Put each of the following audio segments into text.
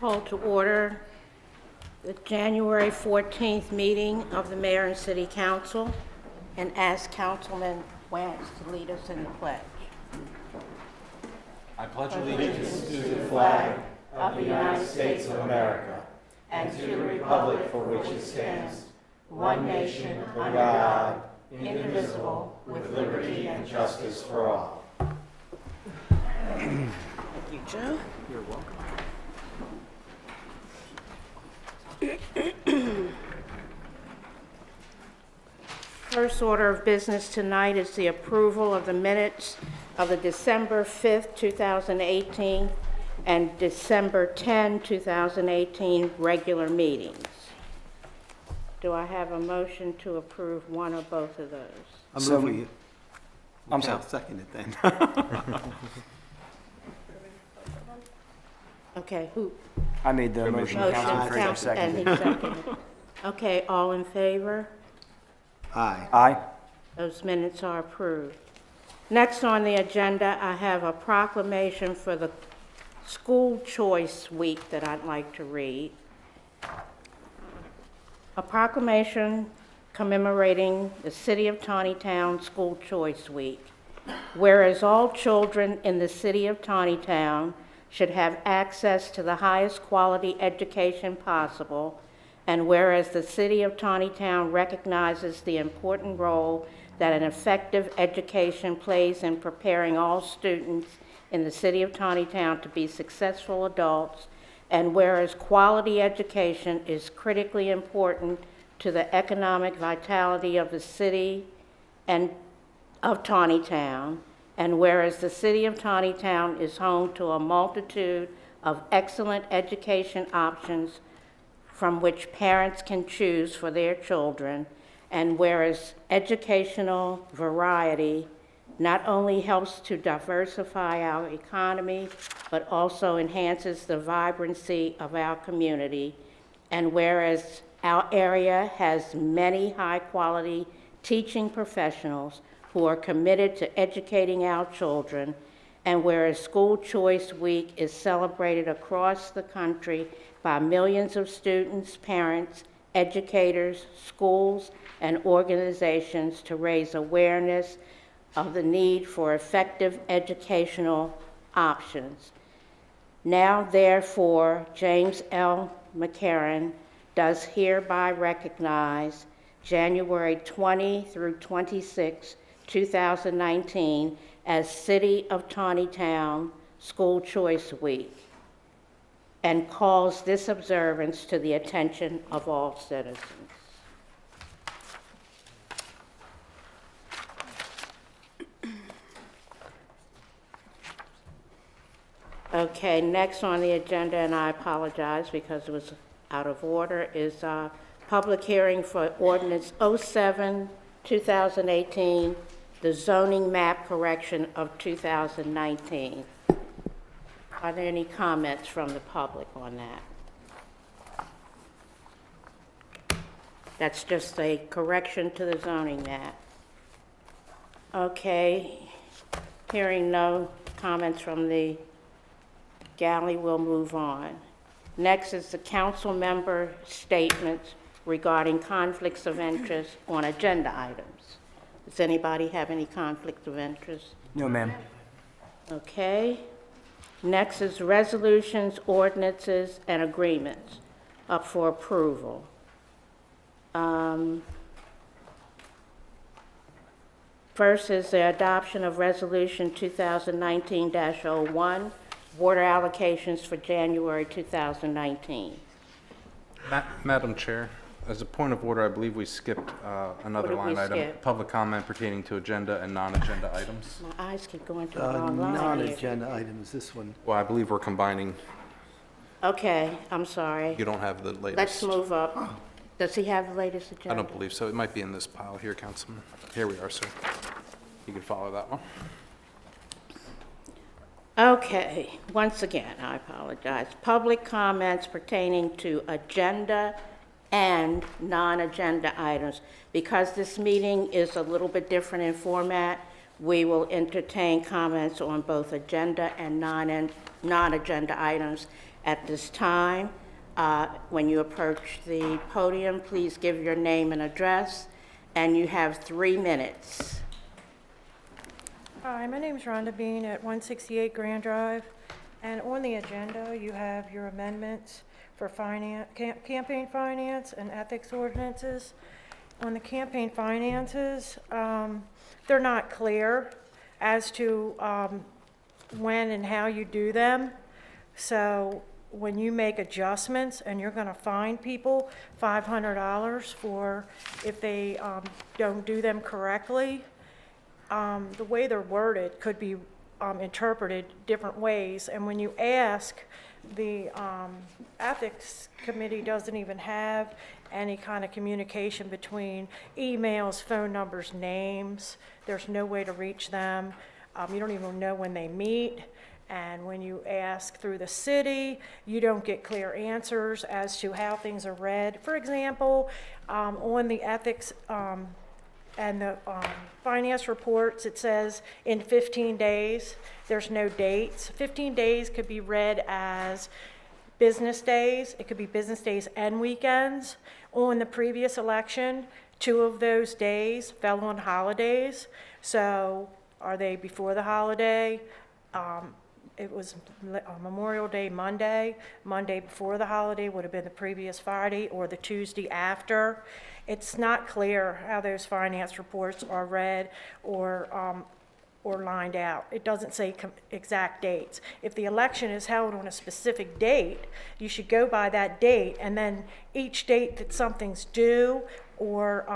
Call to order the January 14th meeting of the Mayor and City Council, and ask Councilman Wentz to lead us in the pledge. I pledge allegiance to the flag of the United States of America and to the republic for which it stands, one nation under God, indivisible, with liberty and justice for all. Thank you, Joe. You're welcome. First order of business tonight is the approval of the minutes of the December 5th, 2018 and December 10, 2018 regular meetings. Do I have a motion to approve one or both of those? I'm sorry. I'll second it then. Okay, who? I made the motion. Councilman Fraser and seconded. he seconded. Okay, all in favor? Aye. Aye. Those minutes are approved. Next on the agenda, I have a proclamation for the School Choice Week that I'd like to read. A proclamation commemorating the City of Taneytown School Choice Week. Whereas all children in the City of Taneytown should have access to the highest quality education possible, and whereas the City of Taneytown recognizes the important role that an effective education plays in preparing all students in the City of Taneytown to be successful adults, and whereas quality education is critically important to the economic vitality of the city and of Taneytown, and whereas the City of Taneytown is home to a multitude of excellent education options from which parents can choose for their children, and whereas educational variety not only helps to diversify our economy, but also enhances the vibrancy of our community, and whereas our area has many high-quality teaching professionals who are committed to educating our children, and whereas School Choice Week is celebrated across the country by millions of students, parents, educators, schools, and organizations to raise awareness of the need for effective educational options. Now, therefore, James L. McCarran does hereby recognize January 20 through 26, 2019 as City of Taneytown School Choice Week, and calls this observance to the attention of all citizens. Okay, next on the agenda, and I apologize because it was out of order, is a public hearing for ordinance 07, 2018, the zoning map correction of 2019. Are there any comments from the public on that? That's just a correction to the zoning map. Okay, hearing no comments from the galley, we'll move on. Next is the council member statements regarding conflicts of interest on agenda items. Does anybody have any conflict of interest? No, ma'am. Okay. Next is resolutions, ordinances, and agreements up for approval. First is the adoption of Resolution 2019-01, water allocations for January 2019. Madam Chair, as a point of order, I believe we skipped another What did we line item, skip? public comment pertaining to agenda and non-agenda items. My eyes keep going to the wrong line here. Non-agenda items, this one. Well, I believe we're combining. Okay, I'm sorry. You don't have the latest. Let's move up. Does he have the latest agenda? I don't believe so. It might be in this pile here, Councilman. Here we are, sir. You can follow that one. Okay, once again, I apologize. Public comments pertaining to agenda and non-agenda items. Because this meeting is a little bit different in format, we will entertain comments on both agenda and non-agenda items, At this time, when you approach the podium, please give your name and address, and you have 3 minutes. Hi, my name is Rhonda Bean at 168 Grand Drive, and on the agenda, you have your amendments for campaign finance and ethics ordinances. On the campaign finances, they're not clear as to when and how you do them. So when you make adjustments and you're going to fine people $500 for if they don't do them correctly, the way they're worded could be interpreted different ways. And when you ask, the ethics committee doesn't even have any kind of communication between emails, phone numbers, names. There's no way to reach them. You don't even know when they meet. And when you ask through the city, you don't get clear answers as to how things are read. For example, on the ethics and the finance reports, it says in 15 days. There's no dates. 15 days could be read as business days. It could be business days and weekends. On the previous election, 2 of those days fell on holidays. So are they before the holiday? It was Memorial Day Monday. Monday before the holiday would have been the previous Friday or the Tuesday after. It's not clear how those finance reports are read or lined out. It doesn't say exact dates. If the election is held on a specific date, you should go by that date, and then each date that something's due, or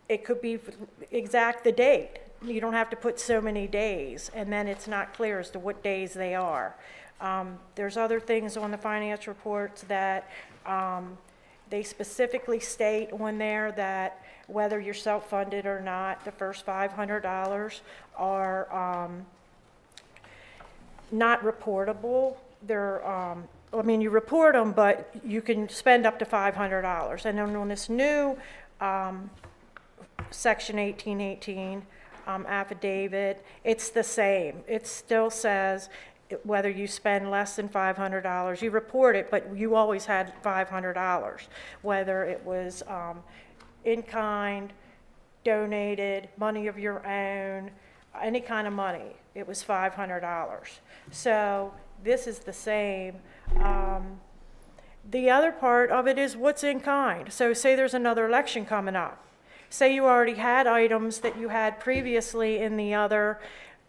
it could be exact the date. You don't have to put so many days, and then it's not clear as to what days they are. There's other things on the finance reports that they specifically state on there that whether you're self-funded or not, the first $500 are not reportable. They're, I mean, you report them, but you can spend up to $500. And then on this new Section 1818 affidavit, it's the same. It still says whether you spend less than $500, you report it, but you always had $500, whether it was in kind, donated, money of your own, any kind of money, it was $500. So this is the same. The other part of it is what's in kind. So say there's another election coming up. Say you already had items that you had previously in the other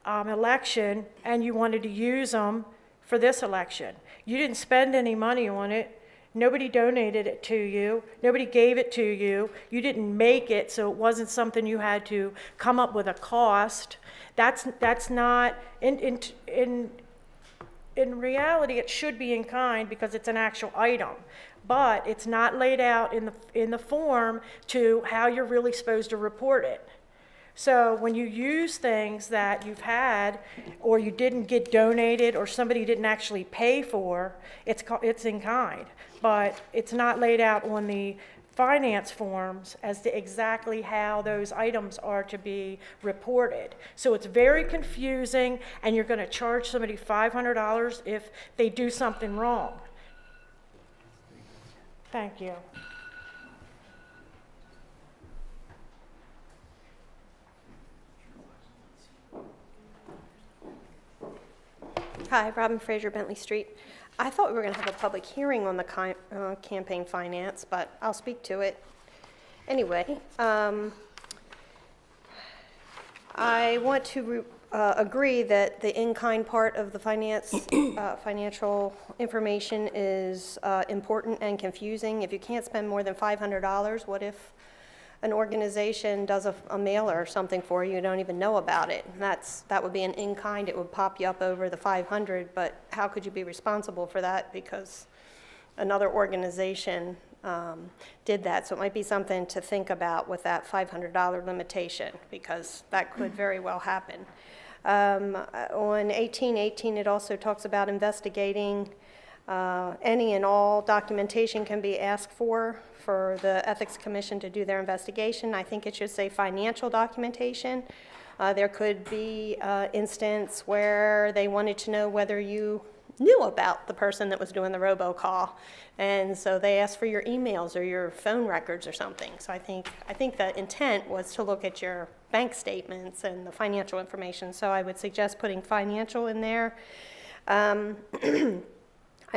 election and you wanted to use them for this election. You didn't spend any money on it. Nobody donated it to you. Nobody gave it to you. You didn't make it, so it wasn't something you had to come up with a cost. That's not, in reality, it should be in kind because it's an actual item. But it's not laid out in the form to how you're really supposed to report it. So when you use things that you've had or you didn't get donated or somebody didn't actually pay for, it's in kind. But it's not laid out on the finance forms as to exactly how those items are to be reported. So it's very confusing, and you're going to charge somebody $500 if they do something wrong. Thank you. Hi, Robin Fraser, Bentley Street. I thought we were going to have a public hearing on the campaign finance, but I'll speak to it. Anyway, I want to agree that the in-kind part of the financial information is important and confusing. If you can't spend more than $500, what if an organization does a mailer or something for you, you don't even know about it? That would be an in-kind. It would pop you up over the 500, but how could you be responsible for that because another organization did that? So it might be something to think about with that $500 limitation, because that could very well happen. On 1818, it also talks about investigating any and all documentation can be asked for the Ethics Commission to do their investigation. I think it should say financial documentation. There could be instance where they wanted to know whether you knew about the person that was doing the robocall. And so they asked for your emails or your phone records or something. So I think the intent was to look at your bank statements and the financial information. So I would suggest putting financial in there. I'm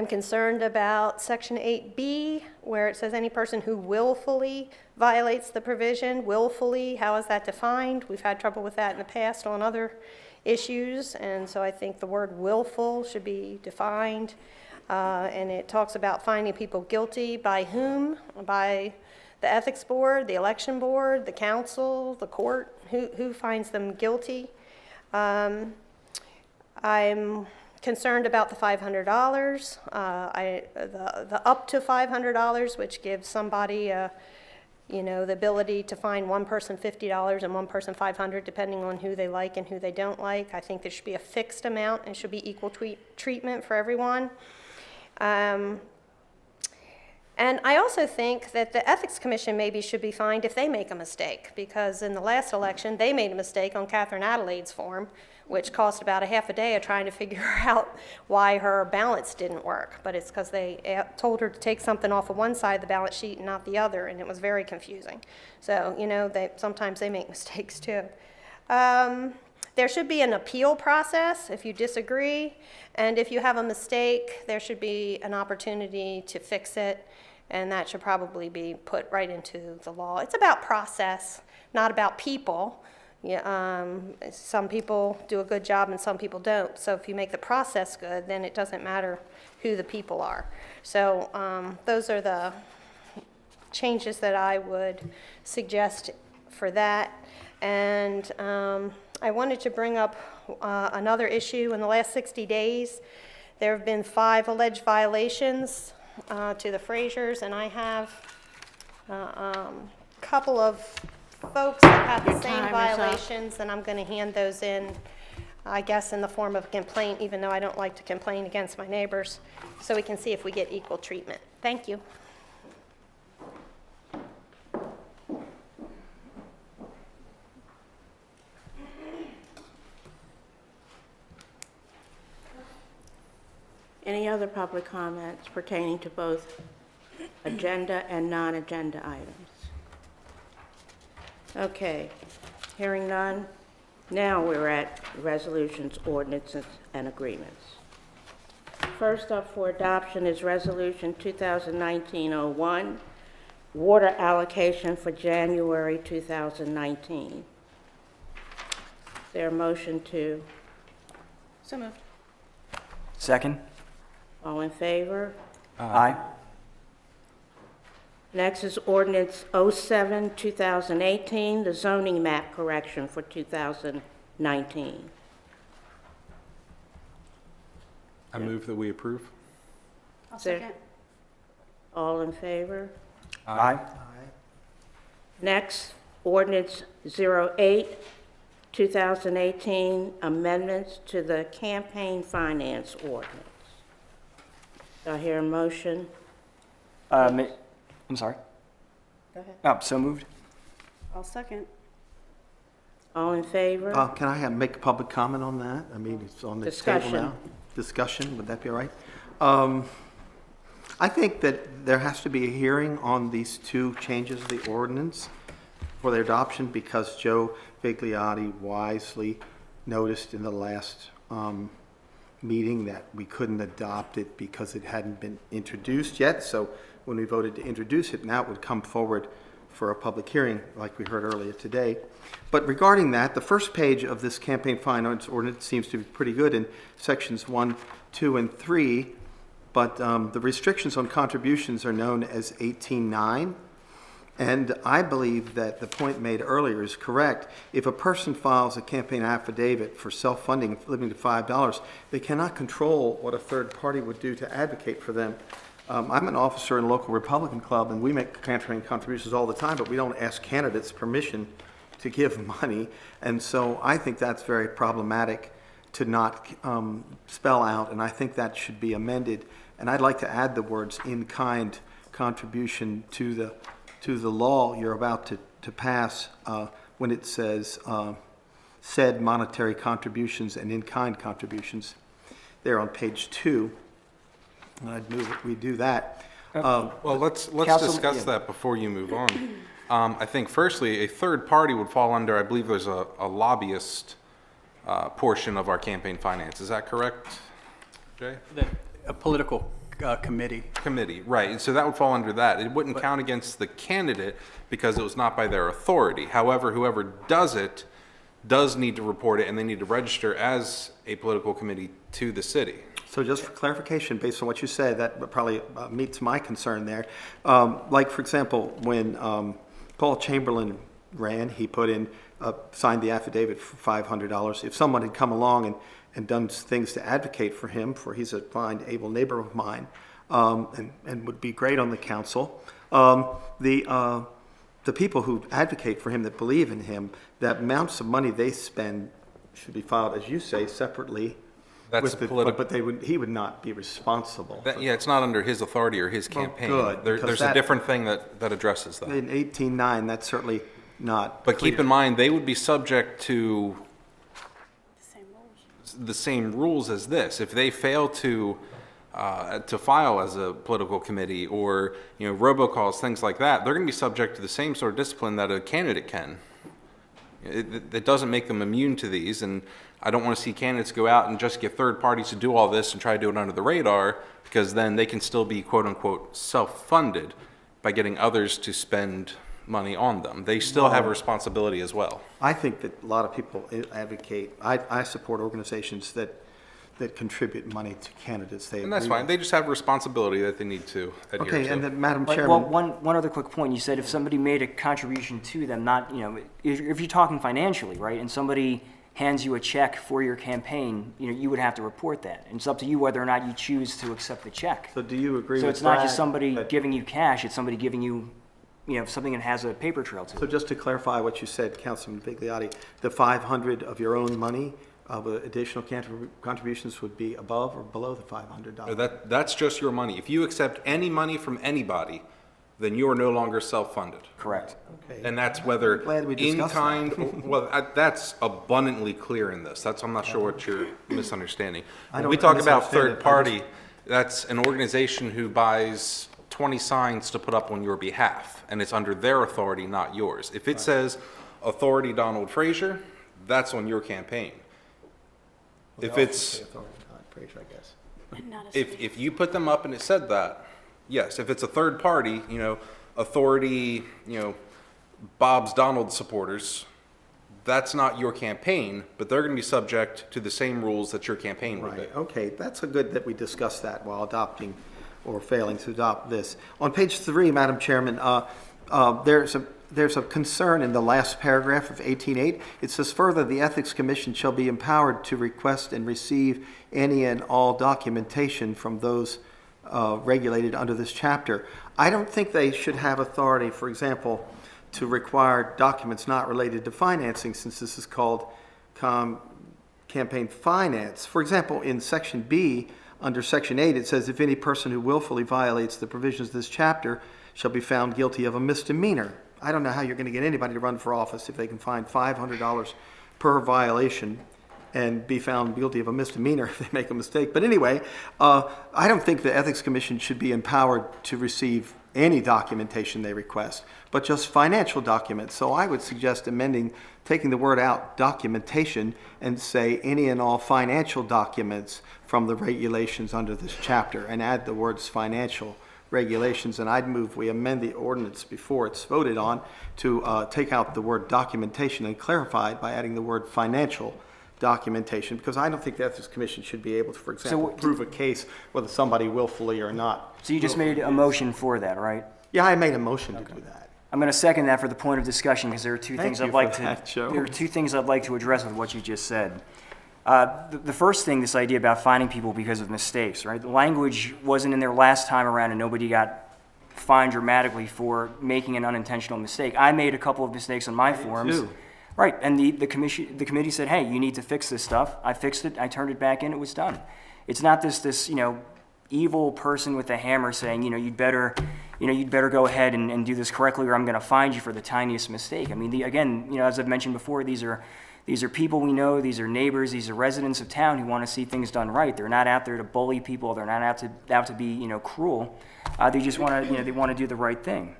concerned about Section 8B, where it says any person who willfully violates the provision. Willfully, how is that defined? We've had trouble with that in the past on other issues, and so I think the word willful should be defined. And it talks about finding people guilty by whom? By the ethics board, the election board, the council, the court. Who finds them guilty? I'm concerned about the $500, the up to $500, which gives somebody, the ability to fine one person $50 and one person $500, depending on who they like and who they don't like. I think there should be a fixed amount and should be equal treatment for everyone. And I also think that the Ethics Commission maybe should be fined if they make a mistake, because in the last election, they made a mistake on Catherine Adelaide's form, which cost about a half a day of trying to figure out why her balance didn't work. But it's because they told her to take something off of one side of the balance sheet and not the other, and it was very confusing. So, sometimes they make mistakes too. There should be an appeal process if you disagree, and if you have a mistake, there should be an opportunity to fix it, and that should probably be put right into the law. It's about process, not about people. Yeah, some people do a good job and some people don't. So if you make the process good, then it doesn't matter who the people are. So those are the changes that I would suggest for that. And I wanted to bring up another issue. In the last 60 days, there have been 5 alleged violations to the Frasers, and I have a couple of folks that have the same time is up. violations, and I'm going to hand those in, I guess, in the form of a complaint, even though I don't like to complain against my neighbors, so we can see if we get equal treatment. Thank you. Any other public comments pertaining to both agenda and non-agenda items? Okay, hearing none. Now we're at resolutions, ordinances, and agreements. First up for adoption is Resolution 2019-01, water allocation for January 2019. Is there a motion to? So moved. Second? All in favor? Aye. Next is ordinance 07, 2018, the zoning map correction for 2019. I move that we approve. Is there- All in favor? Aye. Next, ordinance 08, 2018, amendments to the campaign finance ordinance. Do I hear a motion? I'm sorry. Go ahead. Oh, so moved. I'll second. All in favor? Can I make a public comment on that? I mean, it's on the table Discussion. now. Discussion, would that be all right? I think that there has to be a hearing on these 2 changes of the ordinance for their adoption, because Joe Figliotti wisely noticed in the last meeting that we couldn't adopt it because it hadn't been introduced yet. So when we voted to introduce it, now it would come forward for a public hearing like we heard earlier today. But regarding that, the first page of this campaign finance ordinance seems to be pretty good in sections 1, 2, and 3, but the restrictions on contributions are known as 18.9. And I believe that the point made earlier is correct. If a person files a campaign affidavit for self-funding limited to $5, they cannot control what a third party would do to advocate for them. I'm an officer in a local Republican club, and we make campaign contributions all the time, but we don't ask candidates permission to give money. And so I think that's very problematic to not spell out, and I think that should be amended. And I'd like to add the words "in-kind contribution" to the law you're about to pass when it says said monetary contributions and in-kind contributions. there on page 2. And I'd move that we do that. Well, let's Council- discuss yeah. that before you move on. I think firstly, a third party would fall under, I believe there's a lobbyist portion of our campaign finance. Is that correct, Jay? A political committee. Committee, right. So that would fall under that. It wouldn't count against the candidate because it was not by their authority. However, whoever does it does need to report it, and they need to register as a political committee to the city. So just for clarification, based on what you said, that probably meets my concern there. Like, for example, when Paul Chamberlain ran, he put in, signed the affidavit for $500. If someone had come along and done things to advocate for him, for he's a fine, able neighbor of mine, and would be great on the council, the people who advocate for him, that believe in him, the amounts of money they spend should be filed, as you say, separately. That's with the, political. but he would not be responsible. Yeah, it's not under his authority or his campaign. good, because There's a that- different thing that addresses that. In 18.9, that's certainly not But keep clear. in mind, they would be subject to the same rules as this. If they fail to file as a political committee, or robocalls, things like that, they're going to be subject to the same sort of discipline that a candidate can. It doesn't make them immune to these, and I don't want to see candidates go out and just get third parties to do all this and try to do it under the radar, because then they can still be quote unquote self-funded by getting others to spend money on them. They still have a responsibility as well. I think that a lot of people advocate, I support organizations that contribute money to candidates. And that's fine. They just have a responsibility that they need to adhere Okay, to. and then, Madam Well, Chairman, one other quick point. You said if somebody made a contribution to them, not, if you're talking financially, right, and somebody hands you a check for your campaign, you would have to report that. And it's up to you whether or not you choose to accept the check. so do you agree with So that? it's not just somebody that- giving you cash, it's somebody giving you, something that has a paper trail to So it. just to clarify what you said, Councilman Bigliotti, the 500 of your own money, of additional contributions would be above or below the $500? That's just your money. If you accept any money from anybody, then you are no longer self-funded. Correct. Okay. And that's whether Glad we in discussed kind, that's abundantly clear in this. I'm not sure what you're misunderstanding. I When don't we talk about misunderstand it. third party, that's an organization who buys 20 signs to put up on your behalf, and it's under their authority, not yours. If it says authority Donald Frazier, that's on your campaign. If it's, Frazier, I guess. if you put them up and it said that, yes. If it's a third party, authority, Bob's Donald supporters, that's not your campaign, but they're going to be subject to the same rules that your campaign would be. Right, okay, that's a good that we discussed that while adopting or failing to adopt this. On page 3, Madam Chairman, there's a concern in the last paragraph of 18.8. It says, further, the Ethics Commission shall be empowered to request and receive any and all documentation from those regulated under this chapter. I don't think they should have authority, for example, to require documents not related to financing, since this is called campaign finance. For example, in Section B, under Section 8, it says, if any person who willfully violates the provisions of this chapter shall be found guilty of a misdemeanor. I don't know how you're going to get anybody to run for office if they can find $500 per violation and be found guilty of a misdemeanor if they make a mistake. But anyway, I don't think the Ethics Commission should be empowered to receive any documentation they request, but just financial documents. So I would suggest amending, taking the word out, documentation, and say any and all financial documents from the regulations under this chapter, and add the words financial regulations. And I'd move we amend the ordinance before it's voted on to take out the word documentation and clarify it by adding the word financial documentation, because I don't think the Ethics Commission should be able to, for example, prove a case whether somebody willfully or not. So you just made a motion for that, right? Yeah, I made a motion to do that. I'm going to second that for the point of discussion, because there are two Thank things you I'd like for that, Joe. there are two things I'd like to address with what you just said. The first thing, this idea about fining people because of mistakes, right? The language wasn't in there last time around, and nobody got fined dramatically for making an unintentional mistake. I made a couple of mistakes on my forms. too. Right, and the committee said, hey, you need to fix this stuff. I fixed it, I turned it back in, it was done. It's not this evil person with a hammer saying, you'd better you'd better go ahead and do this correctly, or I'm going to find you for the tiniest mistake. I mean, again, as I've mentioned before, these are people we know, these are neighbors, these are residents of town who want to see things done right. They're not out there to bully people. They're not out to be, cruel. They just want to, they want to do the right thing.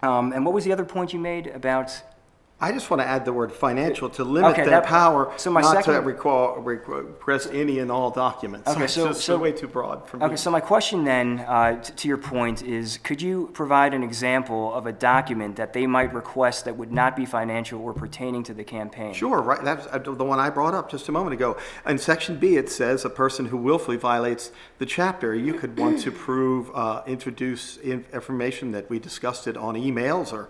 And what was the other point you made about? I just want to add the word financial to limit Okay, their that- power so my not to second- request any and all documents. Okay, It's so- just so- way too broad for me. Okay, so my question then, to your point, is could you provide an example of a document that they might request that would not be financial or pertaining to the campaign? Sure, right, that's the one I brought up just a moment ago. In section B, it says a person who willfully violates the chapter, you could want to prove, introduce information that we discussed it on emails or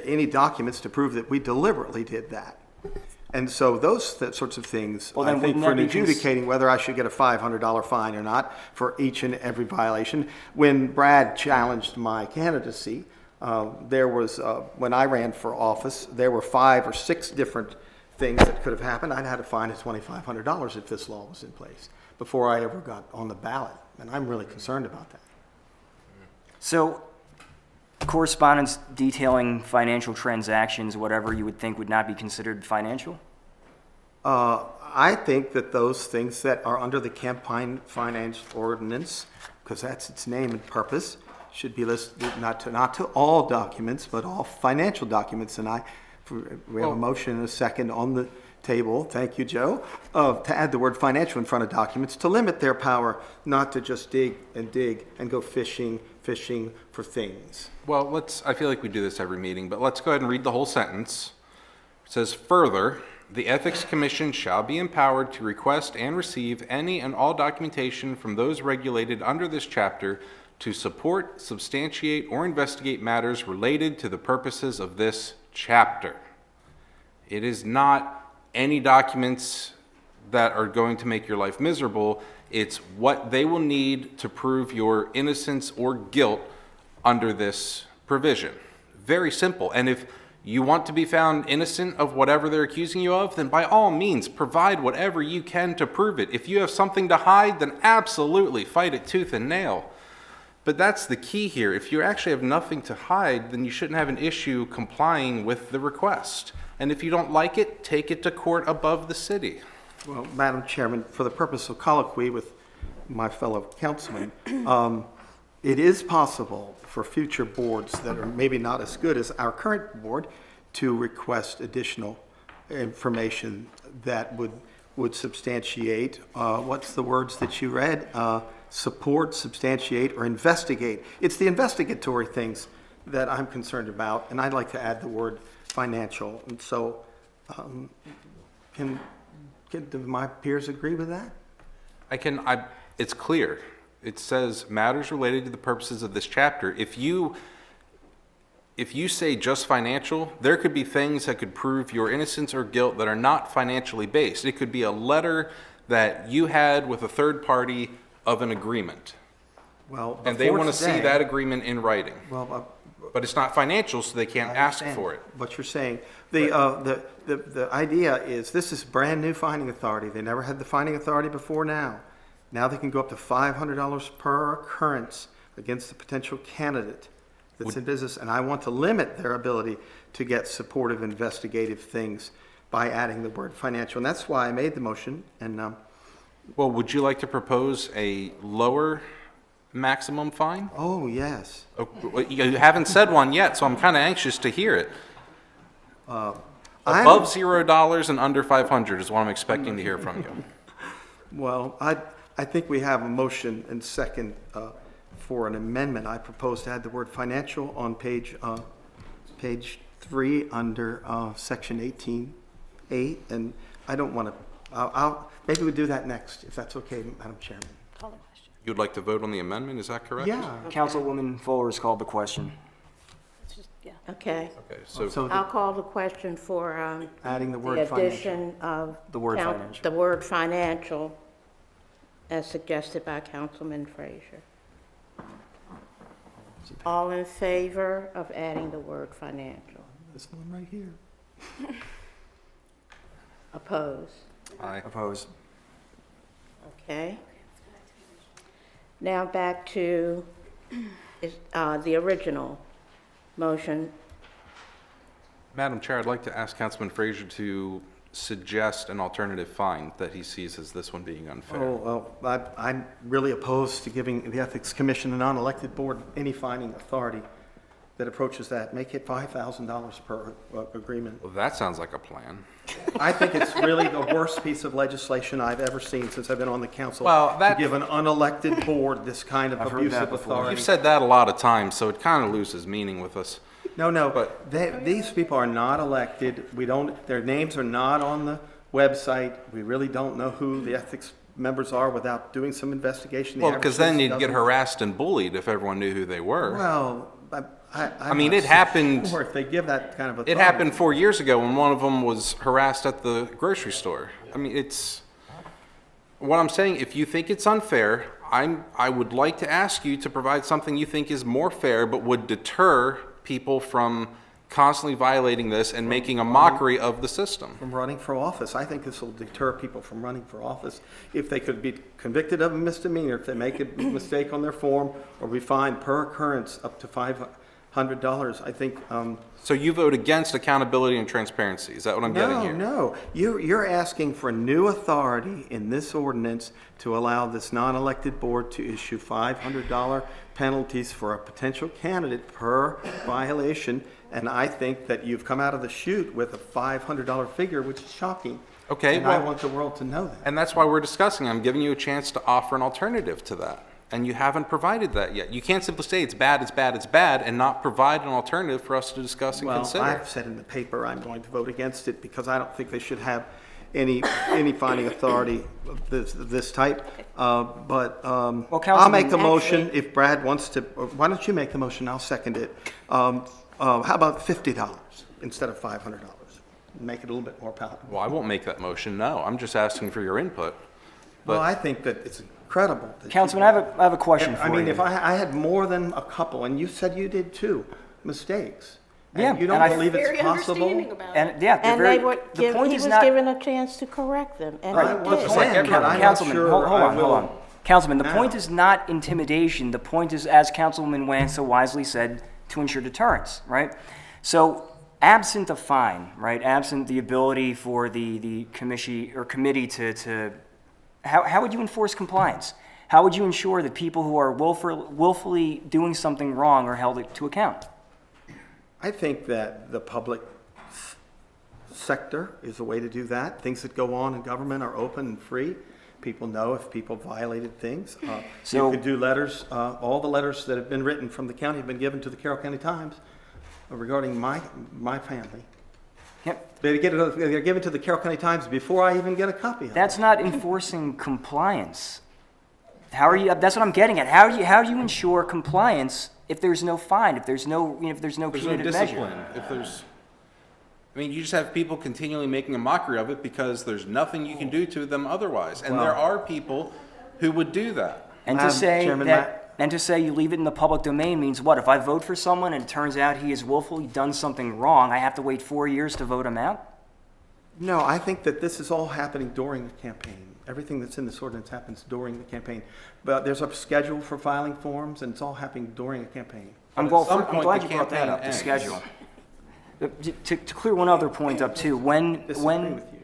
any documents to prove that we deliberately did that. And so those sorts of things, Well, I then think, wouldn't for that be adjudicating whether I should get a $500 fine or not for each and every violation. When Brad challenged my candidacy, there was, when I ran for office, there were 5 or 6 different things that could have happened. I'd had to fine at $2,500 if this law was in place before I ever got on the ballot. And I'm really concerned about that. So, correspondence detailing financial transactions, whatever you would think would not be considered financial? I think that those things that are under the campaign finance ordinance, because that's its name and purpose, should be listed not to all documents, but all financial documents. And we have a motion and a second on the table, thank you, Joe, to add the word financial in front of documents to limit their power not to just dig and go fishing for things. Well, I feel like we do this every meeting, but let's go ahead and read the whole sentence. It says, further, the Ethics Commission shall be empowered to request and receive any and all documentation from those regulated under this chapter to support, substantiate, or investigate matters related to the purposes of this chapter. It is not any documents that are going to make your life miserable. It's what they will need to prove your innocence or guilt under this provision. Very simple. And if you want to be found innocent of whatever they're accusing you of, then by all means, provide whatever you can to prove it. If you have something to hide, then absolutely fight it tooth and nail. But that's the key here. If you actually have nothing to hide, then you shouldn't have an issue complying with the request. And if you don't like it, take it to court above the city. Well, Madam Chairman, for the purpose of colloquy with my fellow councilmen, it is possible for future boards that are maybe not as good as our current board to request additional information that would substantiate, what's the words that you read? Support, substantiate, or investigate. It's the investigatory things that I'm concerned about, and I'd like to add the word financial. And so, do my peers agree with that? It's clear. It says matters related to the purposes of this chapter. If you say just financial, there could be things that could prove your innocence or guilt that are not financially based. It could be a letter that you had with a third party of an agreement. Well, And they want to see that agreement in writing. Well, But it's not financial, so they can't ask for it. what you're saying. The idea is this is brand new finding authority. They never had the finding authority before now. Now they can go up to $500 per occurrence against the potential candidate that's in business. And I want to limit their ability to get supportive investigative things by adding the word financial. And that's why I made the motion. And Well, would you like to propose a lower maximum fine? oh, yes. Oh, well, you haven't said one yet, so I'm kind of anxious to hear it. Above $0 and under 500 is what I'm expecting to hear from you. Well, I think we have a motion and second for an amendment. I propose to add the word financial on page 3 under section 18.8. And I don't want to, maybe we do that next, if that's okay, Madam Chairman. You'd like to vote on the amendment, is that correct? Yeah. Councilwoman Fuller has called the question. Okay. Okay, so So I'll call the question for adding the the word financial. addition of. The word financial. The word financial, as suggested by Councilman Frazier. All in favor of adding the word financial? This one right here. Opposed? aye. Opposed? Okay. Now back to the original motion. Madam Chair, I'd like to ask Councilman Frazier to suggest an alternative fine that he sees as this one being unfair. Oh, well, I'm really opposed to giving the Ethics Commission, a non-elected board, any fining authority that approaches that. Make it $5,000 per agreement. Well, that sounds like a plan. I think it's really the worst piece of legislation I've ever seen since I've been on the council. Well, to give an unelected board this kind of I've heard that abusive before. authority. You've said that a lot of times, so it kind of loses meaning with us. No, But- but these people are not elected. We don't, their names are not on the website. We really don't know who the ethics members are without doing some investigation. The Well, because average then citizen you'd get doesn't. harassed and bullied if everyone knew who they were. Well, I'm mean, not it so happened- sure if they give that kind of authority. It happened 4 years ago when one of them was harassed at the grocery store. I mean, it's, what I'm saying, if you think it's unfair, I would like to ask you to provide something you think is more fair, but would deter people from constantly violating this and making a mockery of the system. From running for office. I think this will deter people from running for office if they could be convicted of a misdemeanor, if they make a mistake on their form, or be fined per occurrence up to $500. I think, So you vote against accountability and transparency, is that what I'm getting here? No, you're asking for new authority in this ordinance to allow this non-elected board to issue $500 penalties for a potential candidate per violation, and I think that you've come out of the chute with a $500 figure, which is shocking. Okay, And I well- want the world to know that. And that's why we're discussing. I'm giving you a chance to offer an alternative to that. And you haven't provided that yet. You can't simply say it's bad, it's bad, it's bad, and not provide an alternative for us to discuss and Well, consider. I've said in the paper I'm going to vote against it because I don't think they should have any finding authority of this type. But I'll Councilman, make the motion actually- if Brad wants to. Or why don't you make the motion? I'll second it. How about $50 instead of $500? Make it a little bit more palatable. Well, I won't make that motion, no. I'm just asking for your input. Well, But I think that it's incredible. that Councilman, I have a question for I you. mean, if I had more than a couple, and you said you did too, mistakes. Yeah, And you and don't I- believe it's possible? And, yeah, they're And very, they were, the point he is was not. given a chance to correct them, and I he want did. to say, but I'm not Councilman, sure hold I on, hold will on. Councilman, the now. point is not intimidation. The point is, as Councilman Wang so wisely said, to ensure deterrence, right? So, absent a fine, right, absent the ability for the committee to how would you enforce compliance? How would you ensure that people who are willfully doing something wrong are held to account? I think that the public sector is the way to do that. Things that go on in government are open and free. People know if people violated things. So- You could do letters, all the letters that have been written from the county have been given to the Carroll County Times regarding my family. Yep. They're given to the Carroll County Times before I even get a copy of it. That's not enforcing compliance. How are you? That's what I'm getting at. How do you ensure compliance if there's no fine, if there's no there's no punitive discipline. measure? If there's, I mean, you just have people continually making a mockery of it because there's nothing you can do to them otherwise. And there are people who would do that. And to Madam say Chairman, and to say you leave it in the public domain means what? If I vote for someone and it turns out he has willfully done something wrong, I have to wait 4 years to vote him out? No, I think that this is all happening during the campaign. Everything that's in this ordinance happens during the campaign. But there's a schedule for filing forms, and it's all happening during a campaign. I'm But at some glad point, you the brought that campaign up, the ends. schedule. To clear one other point up too, when Disagree with you.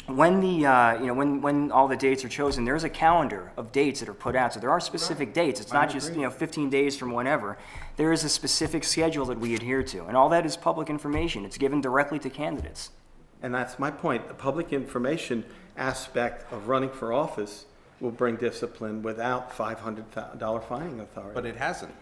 when all the dates are chosen, there's a calendar of dates that are put out. So there are specific dates. It's not just, 15 days from whenever. There is a specific schedule that we adhere to, and all that is public information. It's given directly to candidates. And that's my point. The public information aspect of running for office will bring discipline without $500 fining authority. But it hasn't.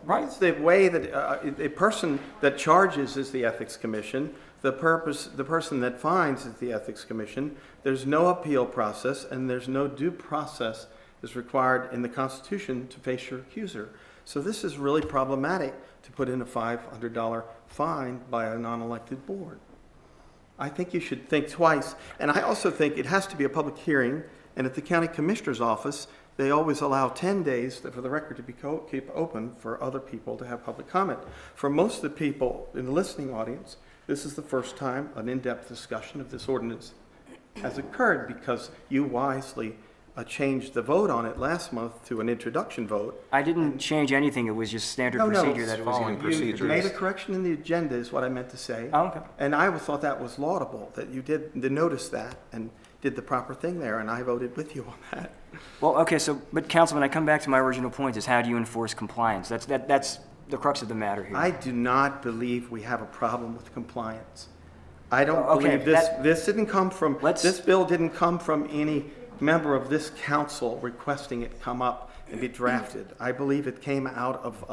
It's the way that a person that charges is the Ethics Commission. The person that fines is the Ethics Commission. There's no appeal process, and there's no due process is required in the Constitution to face your accuser. So this is really problematic to put in a $500 fine by a non-elected board. I think you should think twice. And I also think it has to be a public hearing. And at the county commissioner's office, they always allow 10 days for the record to be keep open for other people to have public comment. For most of the people in the listening audience, this is the first time an in-depth discussion of this ordinance has occurred because you wisely changed the vote on it last month to an introduction vote. I didn't change anything, it was just standard No, no, procedure that it was following going to be. You made a correction in the agenda is what I meant to say. Oh, okay. And I thought that was laudable, that you did notice that and did the proper thing there, and I voted with you on that. Well, okay, so, but Councilman, I come back to my original point, is how do you enforce compliance? That's the crux of the matter here. I do not believe we have a problem with compliance. I don't Okay, believe this, that- this didn't come from, Let's- this bill didn't come from any member of this council requesting it come up and be drafted. I believe it came out of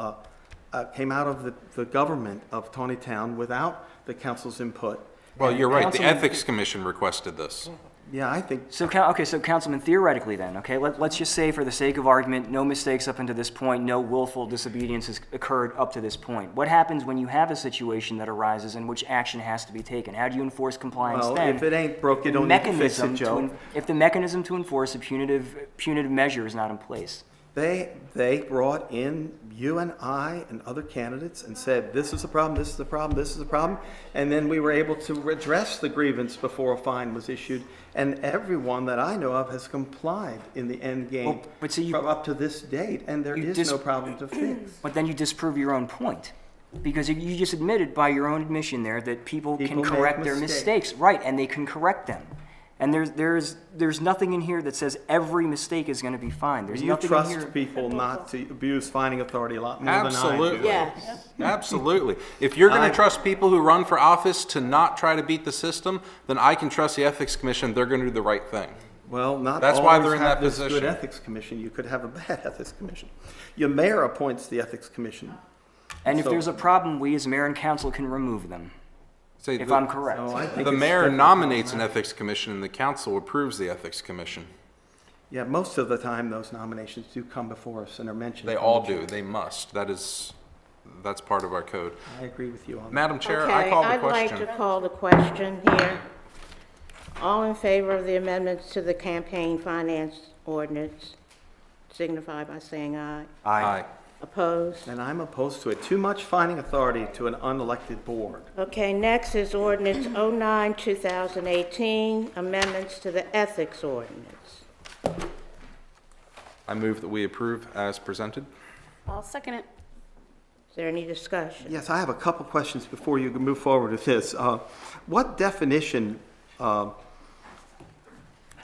the government of Taneytown without the council's input. Well, you're right, the Councilman- Ethics Commission requested this. Yeah, I think, So, okay, so Councilman, theoretically then, okay, let's just say for the sake of argument, no mistakes up until this point, no willful disobedience has occurred up to this point. What happens when you have a situation that arises in which action has to be taken? How do you enforce compliance well, then? if it ain't broke, you don't need to fix it, Joe. If the mechanism to enforce a punitive measure is not in place. They brought in you and I and other candidates and said, this is a problem, this is a problem, this is a problem. And then we were able to address the grievance before a fine was issued. And everyone that I know of has complied in the end game Well, but see, you- from up to this date, and there You is dis- no problem to fix. But then you disprove your own point. Because you just admitted by your own admission there that people can People make correct their mistakes. mistakes. Right, and they can correct them. And there's nothing in here that says every mistake is going to be fine. There's You nothing in trust here. people not to abuse finding authority a lot more than I do. Absolutely. Yes. Absolutely. If you're going I- to trust people who run for office to not try to beat the system, then I can trust the Ethics Commission, they're going to do the right thing. Well, not That's why always they're in have that this good position. ethics commission. You could have a bad ethics commission. Your mayor appoints the ethics commission. And if So- there's a problem, we as mayor and council can remove them, Say if the- I'm correct. So I think The it's mayor different. nominates an Ethics Commission and the council approves the Ethics Commission. Yeah, most of the time, those nominations do come before us and are mentioned. They from all the do, chair. they must. That's part of our code. I agree with you on that. Madam Chair, I call the Okay, I'd question. like to call the question here. All in favor of the amendments to the campaign finance ordinance signify by saying aye. Aye. Opposed? And I'm opposed to it. Too much finding authority to an unelected board. Okay, next is ordinance 09-2018, amendments to the ethics ordinance. I move that we approve as presented. I'll second it. Is there any discussion? Yes, I have a couple questions before you move forward with this. What definition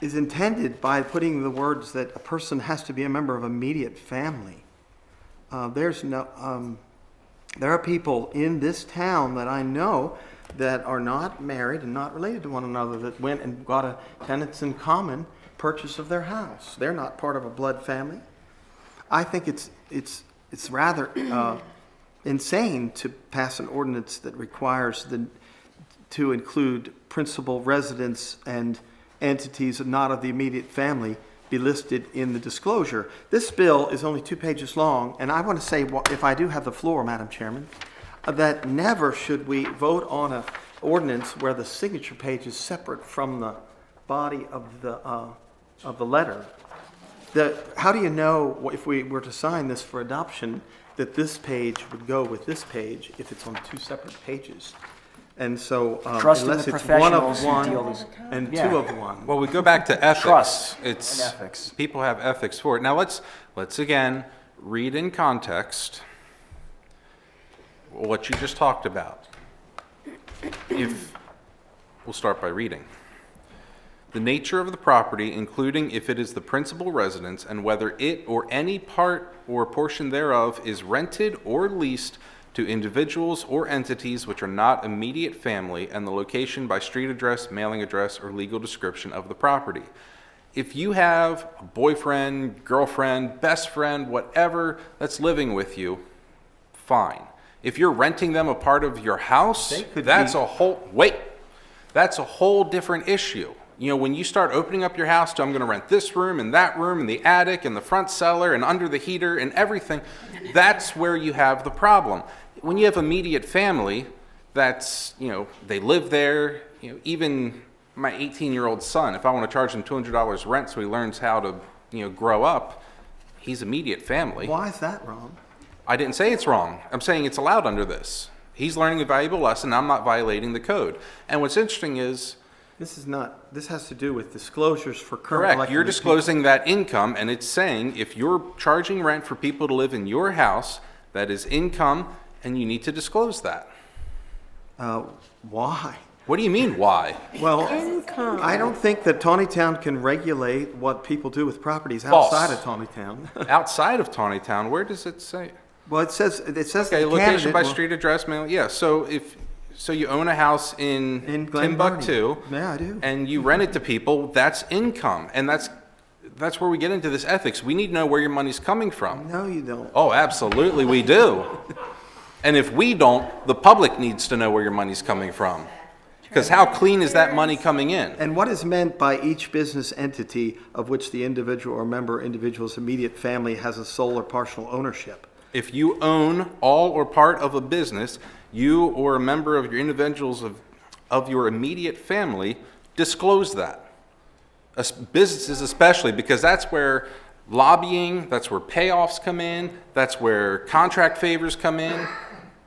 is intended by putting the words that a person has to be a member of immediate family? There are people in this town that I know that are not married and not related to one another that went and got a tenants in common purchase of their house. They're not part of a blood family. I think it's rather insane to pass an ordinance that requires to include principal residents and entities not of the immediate family be listed in the disclosure. This bill is only 2 pages long, and I want to say, if I do have the floor, Madam Chairman, that never should we vote on an ordinance where the signature page is separate from the body of the letter. How do you know, if we were to sign this for adoption, that this page would go with this page if it's on 2 separate pages? And so, Trust in unless the it's one professionals of who one deal with- and Yeah. 2 of one. Well, we go back to ethics. Trust It's and ethics. People have ethics for it. Now let's again read in context what you just talked about. We'll start by reading. The nature of the property, including if it is the principal residence, and whether it or any part or portion thereof is rented or leased to individuals or entities which are not immediate family, and the location by street address, mailing address, or legal description of the property. If you have a boyfriend, girlfriend, best friend, whatever that's living with you, fine. If you're renting them a part of your house, They could that's be- that's a whole different issue. You know, when you start opening up your house to, I'm going to rent this room and that room and the attic and the front cellar and under the heater and everything, that's where you have the problem. When you have immediate family, that's, you know, they live there, you know, even my 18-year-old son, if I want to charge him $200 rent so he learns how to, you know, grow up, he's immediate family. Why is that wrong? I didn't say it's wrong. I'm saying it's allowed under this. He's learning a valuable lesson. I'm not violating the code. And what's interesting is This is not, this has to do with disclosures for current elected Correct. You're officials. disclosing that income, and it's saying if you're charging rent for people to live in your house, that is income, and you need to disclose that. Why? What do you mean, why? Well, Income. I don't think that Taneytown can regulate what people do with properties False. outside of Taneytown. Outside of Taneytown, where does it say? Well, it says Okay, the location candidate by will- street address, mail, yeah, so so you own a house in Glen Burnie. Timbuktu. Yeah, I do. And you rent it to people, that's income, and that's where we get into this ethics. We need to know where your money's coming from. No, you don't. Oh, absolutely, we do. And if we don't, the public needs to know where your money's coming from. Because how clean is that money coming in? And what is meant by each business entity of which the individual or member individual's immediate family has a sole or partial ownership? If you own all or part of a business, you or a member of your individuals of your immediate family disclose that. Businesses especially, because that's where lobbying, that's where payoffs come in, that's where contract favors come in.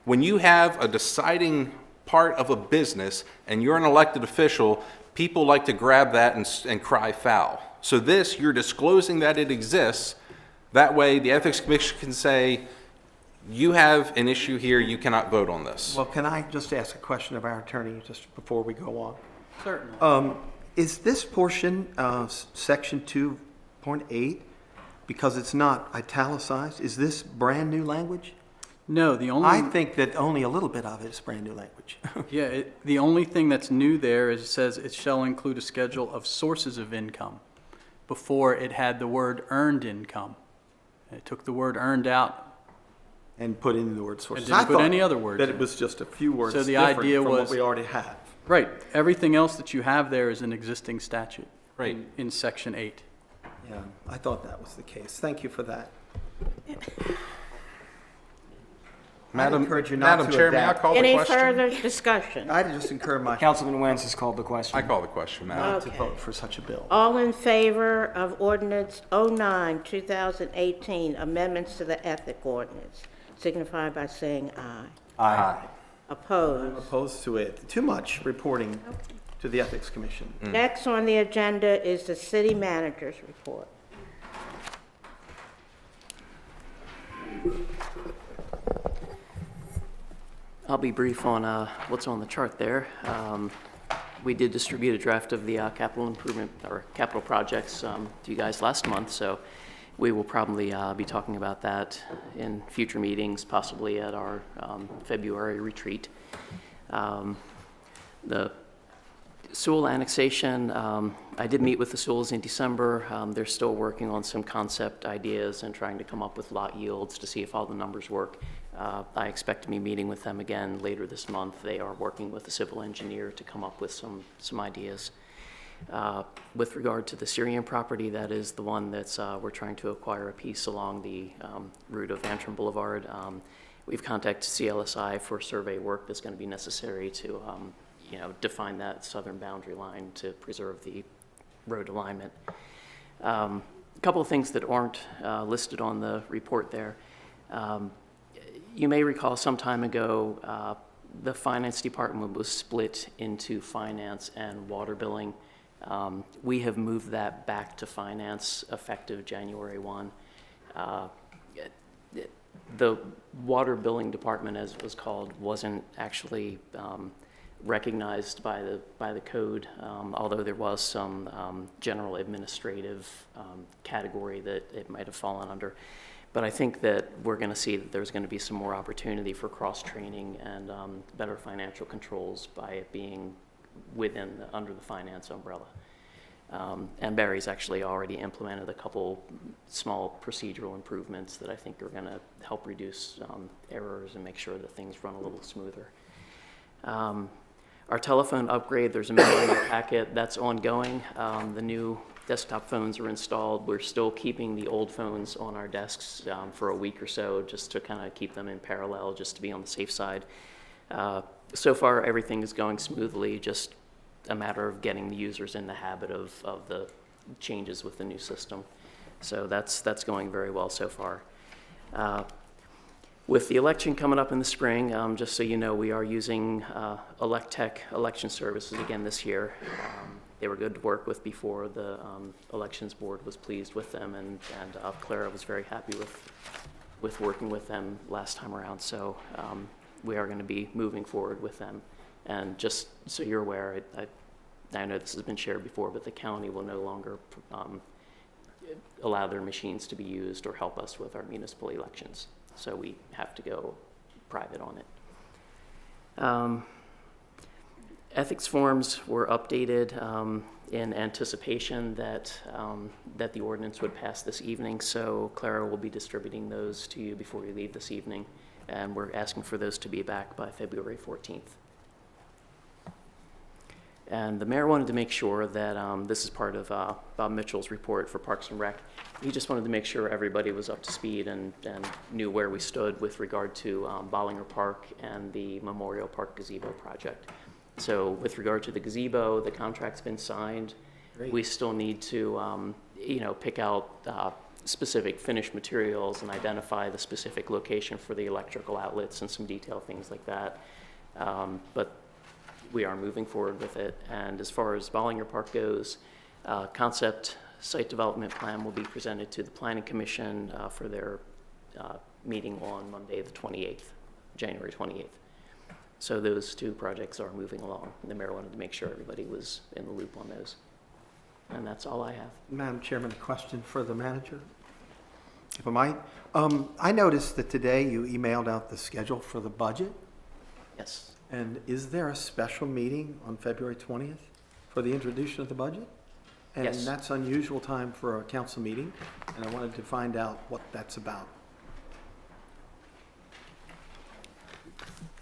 When you have a deciding part of a business and you're an elected official, people like to grab that and cry foul. So this, you're disclosing that it exists. That way, the Ethics Commission can say, you have an issue here, you cannot vote on this. Well, can I just ask a question of our attorney just before we go on? Certainly. Is this portion, section 2.8, because it's not italicized, is this brand-new language? No, the only. I think that only a little bit of it is brand-new language. Yeah, the only thing that's new there is it says it shall include a schedule of sources of income. Before, it had the word earned income. It took the word earned out. And put in the word sources. didn't I put thought any other words that in. it was just a few words So the different idea from was- what we already have. Right, everything else that you have there is an existing statute. Right. In section 8. Yeah, I thought that was the case. Thank you for that. Madam encourage you not to Chair, may I adapt. call the Any question? further discussion? I just encourage my Councilman Wentz has called the question. I call the question, Madam. to Okay. vote for such a bill. All in favor of ordinance 09, 2018, amendments to the ethic ordinance, signify by saying aye. Aye. Opposed? Opposed to it. Too much reporting to the Ethics Commission. Next on the agenda is the city manager's report. I'll be brief on what's on the chart there. We did distribute a draft of the capital improvement or capital projects to you guys last month, so we will probably be talking about that in future meetings, possibly at our February retreat. The Sewell annexation, I did meet with the Sewells in December. They're still working on some concept ideas and trying to come up with lot yields to see if all the numbers work. I expect to be meeting with them again later this month. They are working with a civil engineer to come up with some ideas. With regard to the Syrian property, that is the one that's we're trying to acquire a piece along the route of Antrim Boulevard. We've contacted CLSI for survey work that's going to be necessary to define that southern boundary line to preserve the road alignment. A couple of things that aren't listed on the report there. You may recall some time ago, the finance department was split into finance and water billing. We have moved that back to finance effective January 1. The water billing department, as it was called, wasn't actually recognized by the code, although there was some general administrative category that it might have fallen under. But I think that we're going to see that there's going to be some more opportunity for cross-training and better financial controls by it being under the finance umbrella. And Barry's actually already implemented a couple small procedural improvements that I think are going to help reduce errors and make sure that things run a little smoother. Our telephone upgrade, there's a memo in your packet that's ongoing. The new desktop phones are installed. We're still keeping the old phones on our desks for a week or so just to kind of keep them in parallel, just to be on the safe side. So far, everything is going smoothly, just a matter of getting the users in the habit of the changes with the new system. So that's going very well so far. With the election coming up in the spring, just so you know, we are using Electech Election Services again this year. They were good to work with before. The Elections Board was pleased with them, and Clara was very happy with working with them last time around. So we are going to be moving forward with them. And just so you're aware, I know this has been shared before, but the county will no longer allow their machines to be used or help us with our municipal elections. So we have to go private on it. Ethics forms were updated in anticipation that the ordinance would pass this evening. So Clara will be distributing those to you before we leave this evening. And we're asking for those to be back by February 14th. And the mayor wanted to make sure that this is part of Bob Mitchell's report for Parks and Rec. He just wanted to make sure everybody was up to speed and knew where we stood with regard to Bollinger Park and the Memorial Park gazebo project. So with regard to the gazebo, the contract's been signed. Great. We still need to, pick out specific finished materials and identify the specific location for the electrical outlets and some detailed things like that. But we are moving forward with it. And as far as Bollinger Park goes, concept site development plan will be presented to the Planning Commission for their meeting on Monday, the 28th, January 28th. So those two projects are moving along. The mayor wanted to make sure everybody was in the loop on those. And that's all I have. Madam Chairman, a question for the manager, if I might. I noticed that today you emailed out the schedule for the budget. Yes. And is there a special meeting on February 20th for the introduction of the budget? And Yes. that's unusual time for a council meeting, and I wanted to find out what that's about.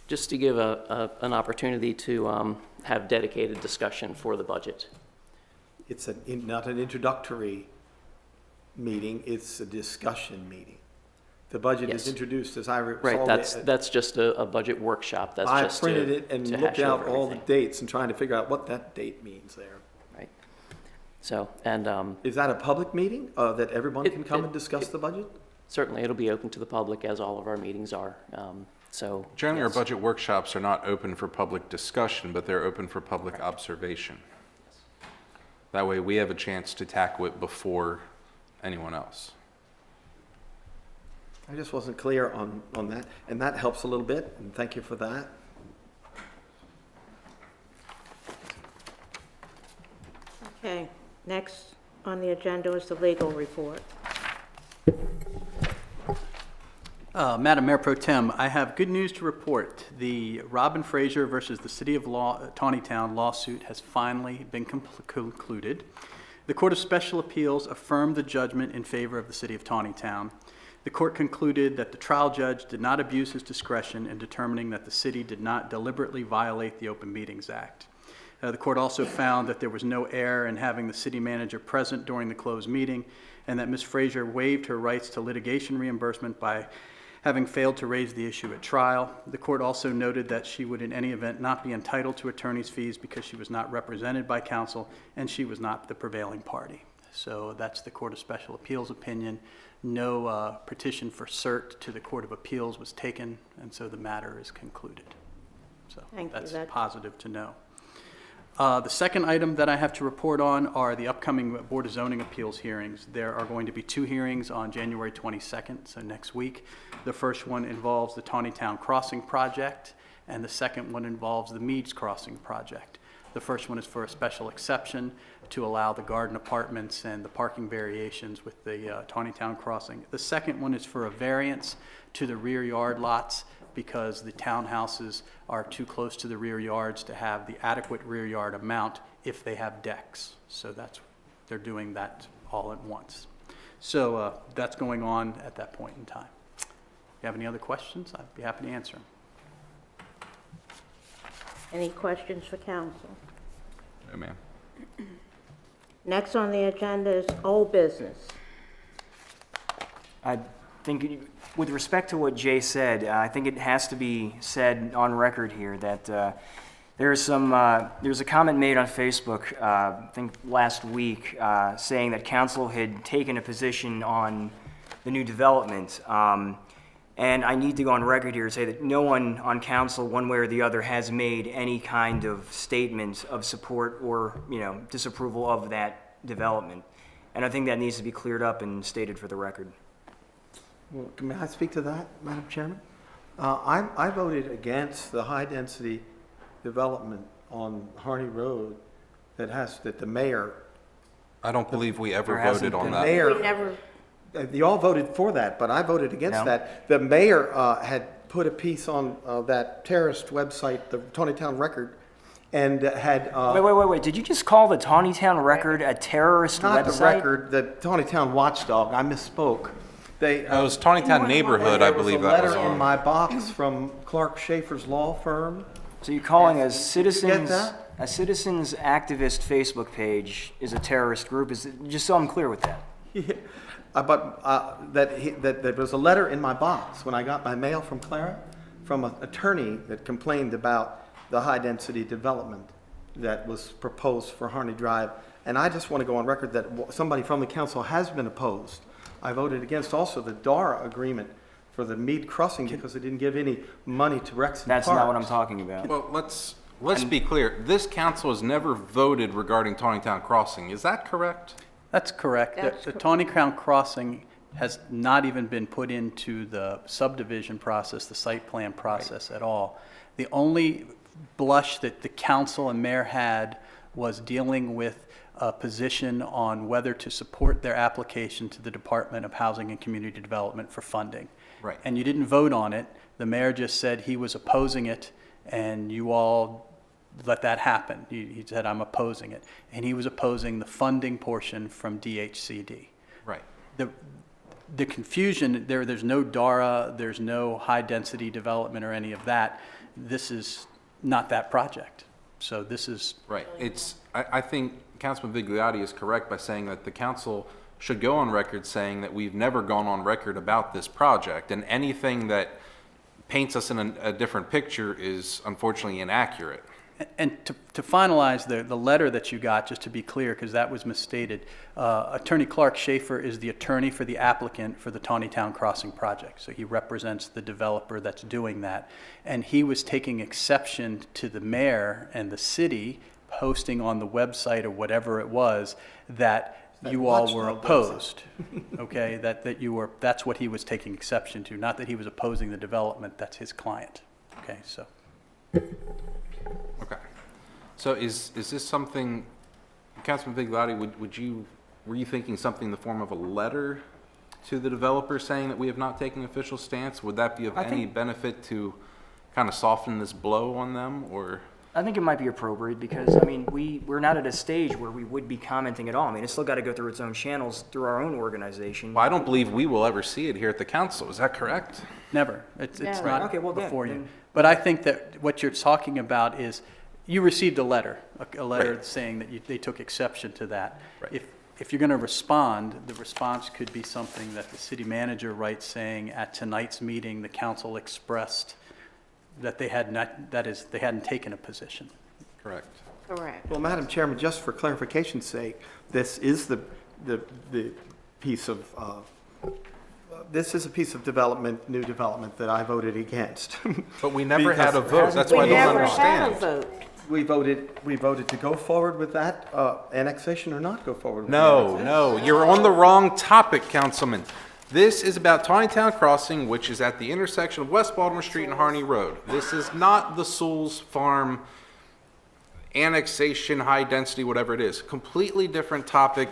Just to give an opportunity to have dedicated discussion for the budget. It's not an introductory meeting, it's a discussion meeting. The budget is Yes. introduced, as I recall. Right, that's just a budget workshop. That's I just printed it and to looked hash out over all the everything. dates and trying to figure out what that date means there. Right. So, and Is that a public meeting that everyone It- can come it- and discuss the budget? certainly it'll be open to the public, as all of our meetings are. So Generally, our yes. budget workshops are not open for public discussion, but they're open for public observation. That way, we have a chance to tackle it before anyone else. I just wasn't clear on that, and that helps a little bit, and thank you for that. Okay, next on the agenda is the legal report. Madam Mayor Pro Tem, I have good news to report. The Robin Fraser versus the City of Taneytown lawsuit has finally been concluded. The Court of Special Appeals affirmed the judgment in favor of the City of Taneytown. The court concluded that the trial judge did not abuse his discretion in determining that the city did not deliberately violate the Open Meetings Act. The court also found that there was no error in having the city manager present during the closed meeting, and that Ms. Fraser waived her rights to litigation reimbursement by having failed to raise the issue at trial. The court also noted that she would in any event not be entitled to attorney's fees because she was not represented by counsel and she was not the prevailing party. So that's the Court of Special Appeals opinion. No petition for cert to the Court of Appeals was taken, and so the matter is concluded. So Thank you. that's That's- positive to know. The second item that I have to report on are the upcoming Board of Zoning Appeals hearings. There are going to be 2 hearings on January 22nd, so next week. The first one involves the Taneytown Crossing Project, and the second one involves the Meads Crossing Project. The first one is for a special exception to allow the garden apartments and the parking variations with the Taneytown Crossing. The second one is for a variance to the rear yard lots because the townhouses are too close to the rear yards to have the adequate rear yard amount if they have decks. So they're doing that all at once. So that's going on at that point in time. If you have any other questions, I'd be happy to answer them. Any questions for council? No, ma'am. Next on the agenda is old business. I think, with respect to what Jay said, I think it has to be said on record here that there's a comment made on Facebook, I think last week, saying that council had taken a position on the new development. And I need to go on record here and say that no one on council, one way or the other, has made any kind of statement of support or, disapproval of that development. And I think that needs to be cleared up and stated for the record. Well, may I speak to that, Madam Chairman? I voted against the high-density development on Harney Road that the mayor, I don't believe we ever There hasn't voted on been. that. mayor, We never, you all voted for that, but I voted against No. that. The mayor had put a piece on that terrorist website, the Taneytown Record, and had, Wait. Did you just call the Taneytown Record a terrorist not the website? Record, the Taneytown Watchdog, I misspoke. They, It was Taneytown Neighborhood, I believe that was There was a letter in on. my box from Clark Schaefer's law firm. So you're calling a get citizens, that? a citizens activist Facebook page is a terrorist group? Is it, just so I'm clear with that. That there was a letter in my box when I got my mail from Clara, from an attorney that complained about the high-density development that was proposed for Harney Drive. And I just want to go on record that somebody from the council has been opposed. I voted against also the DARA agreement for the Mead Crossing because it didn't give any money to Rexon That's not what I'm Parks. talking about. Well, let's be clear. This council has never voted regarding Taneytown Crossing. Is that correct? That's correct. The Taneytown Crossing has not even been put into the subdivision process, the site plan process at all. The only blush that the council and mayor had was dealing with a position on whether to support their application to the Department of Housing and Community Development for funding. Right. And you didn't vote on it. The mayor just said he was opposing it, and you all let that happen. He said, I'm opposing it. And he was opposing the funding portion from DHCD. Right. The confusion, there's no DARA, there's no high-density development or any of that. This is not that project. So this is, Right. I think Councilman Vigliotti is correct by saying that the council should go on record saying that we've never gone on record about this project, and anything that paints us in a different picture is unfortunately inaccurate. and to finalize the letter that you got, just to be clear, because that was misstated, Attorney Clark Schaefer is the attorney for the applicant for the Taneytown Crossing project. So he represents the developer that's doing that. And he was taking exception to the mayor and the city posting on the website or whatever it was that you all were watchdog opposed. Okay, that's what he was taking exception to, not that he was opposing the development, that's his client. Okay, so. Okay. So is this something, Councilman Vigliotti, were you thinking something in the form of a letter to the developer saying that we have not taken an official stance? Would that be of any benefit to kind of soften this blow on them, or? I think it might be appropriate because, I mean, we're not at a stage where we would be commenting at all. I mean, it's still got to go through its own channels, through our own organization. Well, I don't believe we will ever see it here at the council. Is that correct? Never. It's Never. not Okay, well, then- before you. then- But I think that what you're talking about is, you received a letter Right. saying that they took exception to that. Right. If you're going to respond, the response could be something that the city manager writes saying, at tonight's meeting, the council expressed that they had not, that is, they hadn't taken a position. Correct. correct. Well, Madam Chairman, just for clarification's sake, this is the piece of, this is a piece of development, new development that I voted against. But we never had a Because- vote. That's why I We don't never had a understand. vote. We voted to go forward with that annexation or not go forward with the No, annexation. no, you're on the wrong topic, Councilman. This is about Taneytown Crossing, which is at the intersection of West Baltimore Street and Harney Road. This is not the Sewell's Farm annexation, high density, whatever it is. Completely different topic.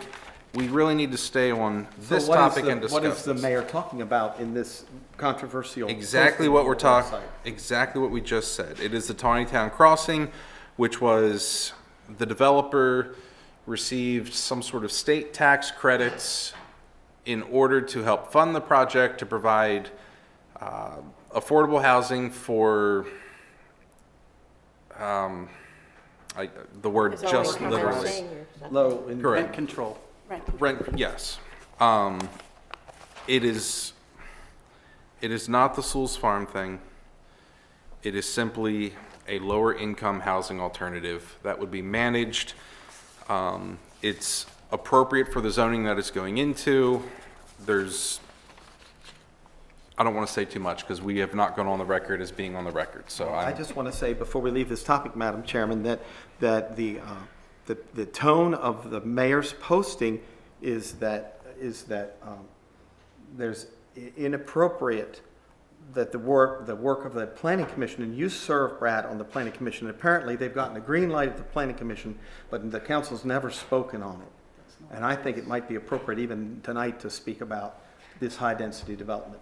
We really need to stay on this So what is topic the- and discuss What is the this. mayor talking about in this controversial? Exactly posting what on we're the talking, website? exactly what we just said. It is the Taneytown Crossing, which was, the developer received some sort of state tax credits in order to help fund the project to provide affordable housing for, the word It's just always literally. seniors. Low in Correct. Rent control. Rent, yes. It is not the Sewell's Farm thing. It is simply a lower income housing alternative that would be managed. It's appropriate for the zoning that it's going into. There's I don't want to say too much because we have not gone on the record as being on the record, so I just want to say, before we leave this topic, Madam Chairman, that the tone of the mayor's posting is that there's inappropriate, that the work of the planning commission, and you serve, Brad, on the planning commission, and apparently they've gotten a green light at the planning commission, but the council's never spoken on it. And I think it might be appropriate even tonight to speak about this high-density development.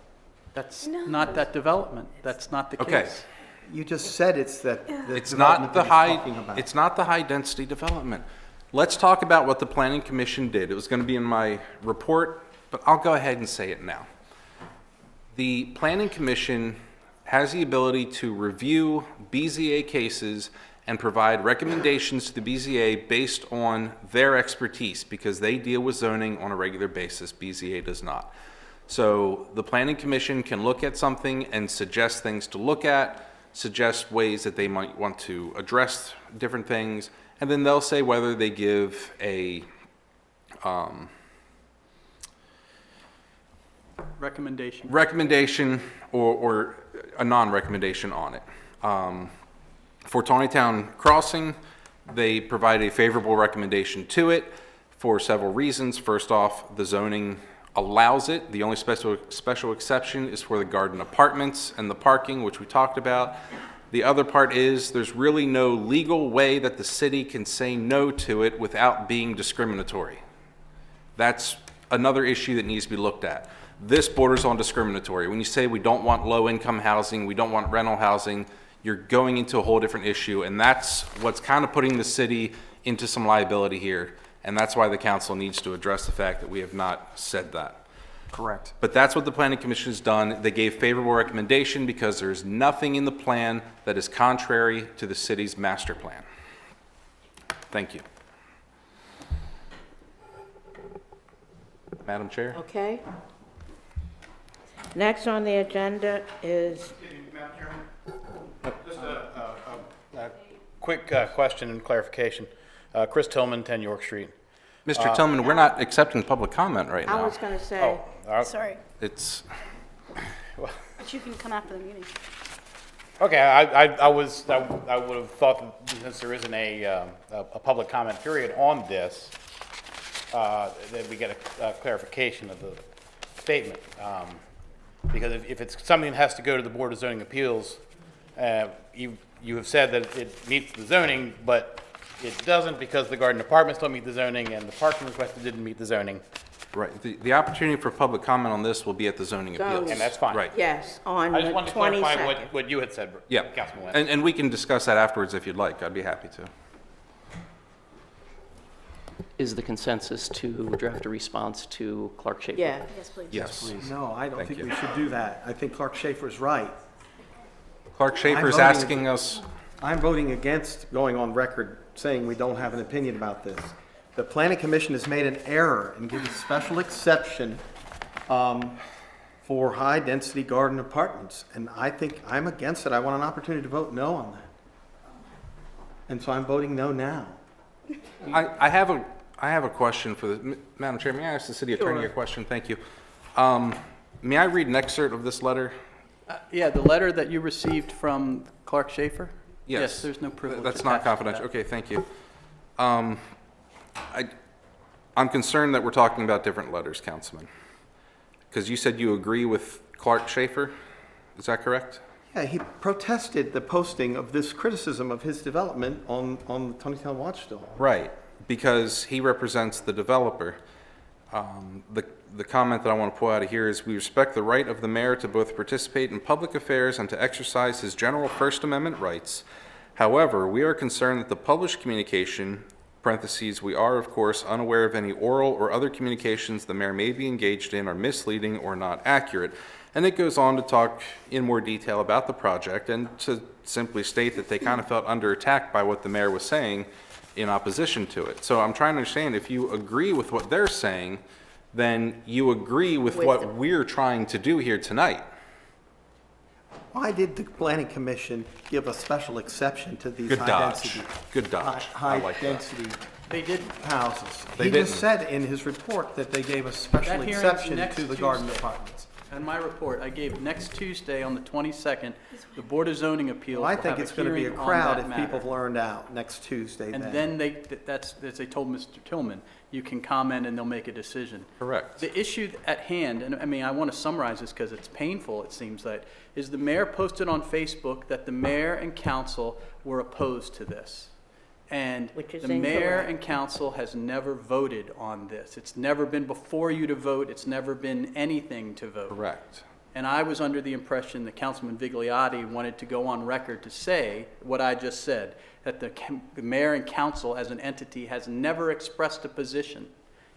That's not that development. That's not the case. Okay. You just said it's that the It's development not the that he's talking about. it's not the high density development. Let's talk about what the planning commission did. It was going to be in my report, but I'll go ahead and say it now. The planning commission has the ability to review BZA cases and provide recommendations to the BZA based on their expertise, because they deal with zoning on a regular basis. BZA does not. So the planning commission can look at something and suggest things to look at, suggest ways that they might want to address different things, and then they'll say whether they give a recommendation or a non-recommendation on it. For Taneytown Crossing, they provide a favorable recommendation to it for several reasons. First off, the zoning allows it. The only special exception is for the garden apartments and the parking, which we talked about. The other part is there's really no legal way that the city can say no to it without being discriminatory. That's another issue that needs to be looked at. This borders on discriminatory. When you say we don't want low-income housing, we don't want rental housing, you're going into a whole different issue, and that's what's kind of putting the city into some liability here. And that's why the council needs to address the fact that we have not said that. Correct. But that's what the planning commission has done. They gave favorable recommendation because there's nothing in the plan that is contrary to the city's master plan. Thank you. Madam Chair? Okay. Next on the agenda is, Madam Chairman? Just a quick question and clarification. Chris Tillman, 10 York Street. Mr. Tillman, we're not accepting public comment right I now. was going to say, Sorry, It's, but you can come after the meeting. Okay, I would have thought that since there isn't a public comment period on this, that we get a clarification of the statement. Because if it's something that has to go to the Board of Zoning Appeals, you have said that it meets the zoning, but it doesn't because the garden apartments don't meet the zoning and the parking requested didn't meet the zoning, right, the opportunity for public comment on this will be at the zoning appeals. and that's fine. Right, yes, on I the just wanted to clarify 22nd. what you had said, yeah. Councilman Wentz. And we can discuss that afterwards if you'd like. I'd be happy to. Is the consensus to draft a response to Clark Schaefer? Yeah. Yes, please. Yes. No, I don't Thank think you. we should do that. I think Clark Schaefer's right. Clark Schaefer's voting- asking us, I'm voting against going on record saying we don't have an opinion about this. The planning commission has made an error and given special exception for high-density garden apartments, and I think I'm against it. I want an opportunity to vote no on that. And so I'm voting no now. I have a question for the, Madam Chair, may I ask the city attorney a question? Thank you. May I read an excerpt of this letter? Yeah, the letter that you received from Clark Schaefer? Yes. There's no privilege. That's not attached to confidential. that. Okay, thank you. I'm concerned that we're talking about different letters, Councilman. Because you said you agree with Clark Schaefer. Is that correct? Yeah, he protested the posting of this criticism of his development on the Taneytown Watchdog. Right, because he represents the developer. The comment that I want to pull out of here is, we respect the right of the mayor to both participate in public affairs and to exercise his general First Amendment rights. However, we are concerned that the published communication, parentheses, we are of course unaware of any oral or other communications the mayor may be engaged in are misleading or not accurate. And it goes on to talk in more detail about the project and to simply state that they kind of felt under attack by what the mayor was saying in opposition to it. So I'm trying to understand, if you agree with what they're saying, then you agree with what we're trying to do here tonight. Why did the planning commission give a special exception to these Good dodge. high-density? Good dodge. I like that. High-density They did, houses. They He just didn't. said in his report that they gave a special That hearing's exception next to the garden Tuesday. apartments. And my report, I gave next Tuesday on the 22nd, the Board of Zoning Appeals Well, I will think have it's going to be a hearing on crowd that if matter. people have learned out next Tuesday And then. then that's, as they told Mr. Tillman, you can comment and they'll make a decision. Correct. The issue at hand, and I mean, I want to summarize this because it's painful, it seems like, is the mayor posted on Facebook that the mayor and council were opposed to this. And Which is the mayor incorrect. and council has never voted on this. It's never been before you to vote. It's never been anything to vote. Correct. And I was under the impression that Councilman Vigliotti wanted to go on record to say what I just said, that the mayor and council as an entity has never expressed a position.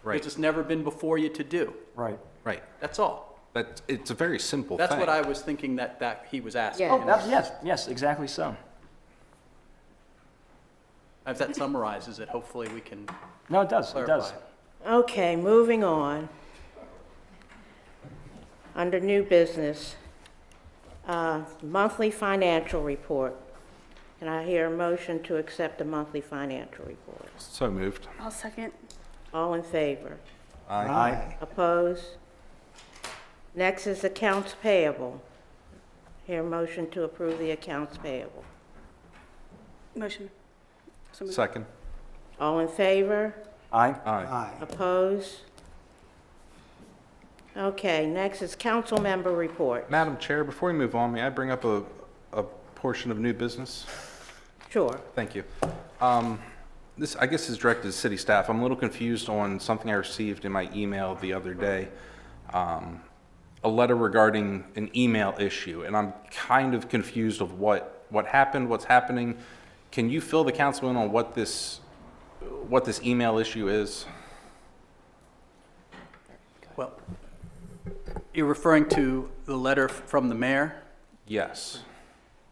Right. Because it's never been before you to do. Right. Right. That's all. It's a very simple thing. That's what I was thinking that he was asking. Yeah. Oh, yes, exactly so. If that summarizes it, hopefully we can No, it does, it clarify does. it. Okay, moving on. Under new business, monthly financial report. Can I hear a motion to accept the monthly financial report? So moved. I'll second. All in favor? Aye. Opposed? Next is accounts payable. Hear a motion to approve the accounts payable. Motion. So moved. Second. All in favor? Aye. Aye. Aye. Opposed? Okay, next is council member report. Madam Chair, before we move on, may I bring up a portion of new business? Sure. Thank you. This, I guess, is directed to city staff. I'm a little confused on something I received in my email the other day. A letter regarding an email issue, and I'm kind of confused of what happened, what's happening. Can you fill the council in on what this email issue is? Well, you're referring to the letter from the mayor? Yes.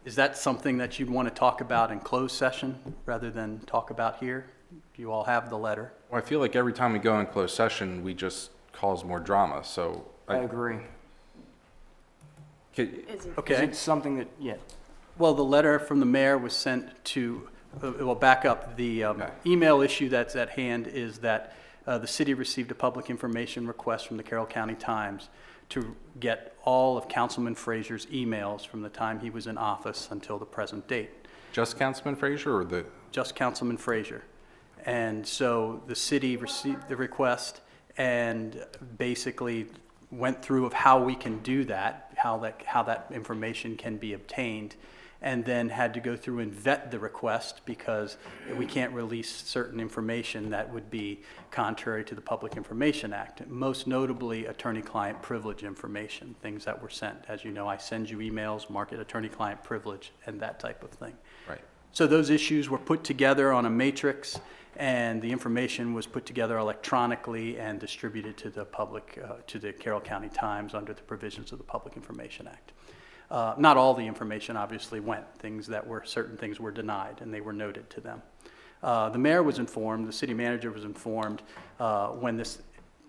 Is that something that you'd want to talk about in closed session rather than talk about here? You all have the letter. Well, I feel like every time we go in closed session, we just cause more drama, so. I agree. Is it? Okay. Is it something that, yeah, Well, the letter from the mayor was sent to, well, back up, the email issue that's at hand is that the city received a public information request from the Carroll County Times to get all of Councilman Frazier's emails from the time he was in office until the present date. Just Councilman Frazier or the? Just Councilman Frazier. And so the city received the request and basically went through of how we can do that, how that information can be obtained, and then had to go through and vet the request because we can't release certain information that would be contrary to the Public Information Act, most notably attorney-client privilege information, things that were sent. As you know, I send you emails, mark it attorney-client privilege, and that type of thing. Right. So those issues were put together on a matrix, and the information was put together electronically and distributed to the public, to the Carroll County Times under the provisions of the Public Information Act. Not all the information obviously went. Certain things were denied, and they were noted to them. The mayor was informed, the city manager was informed when this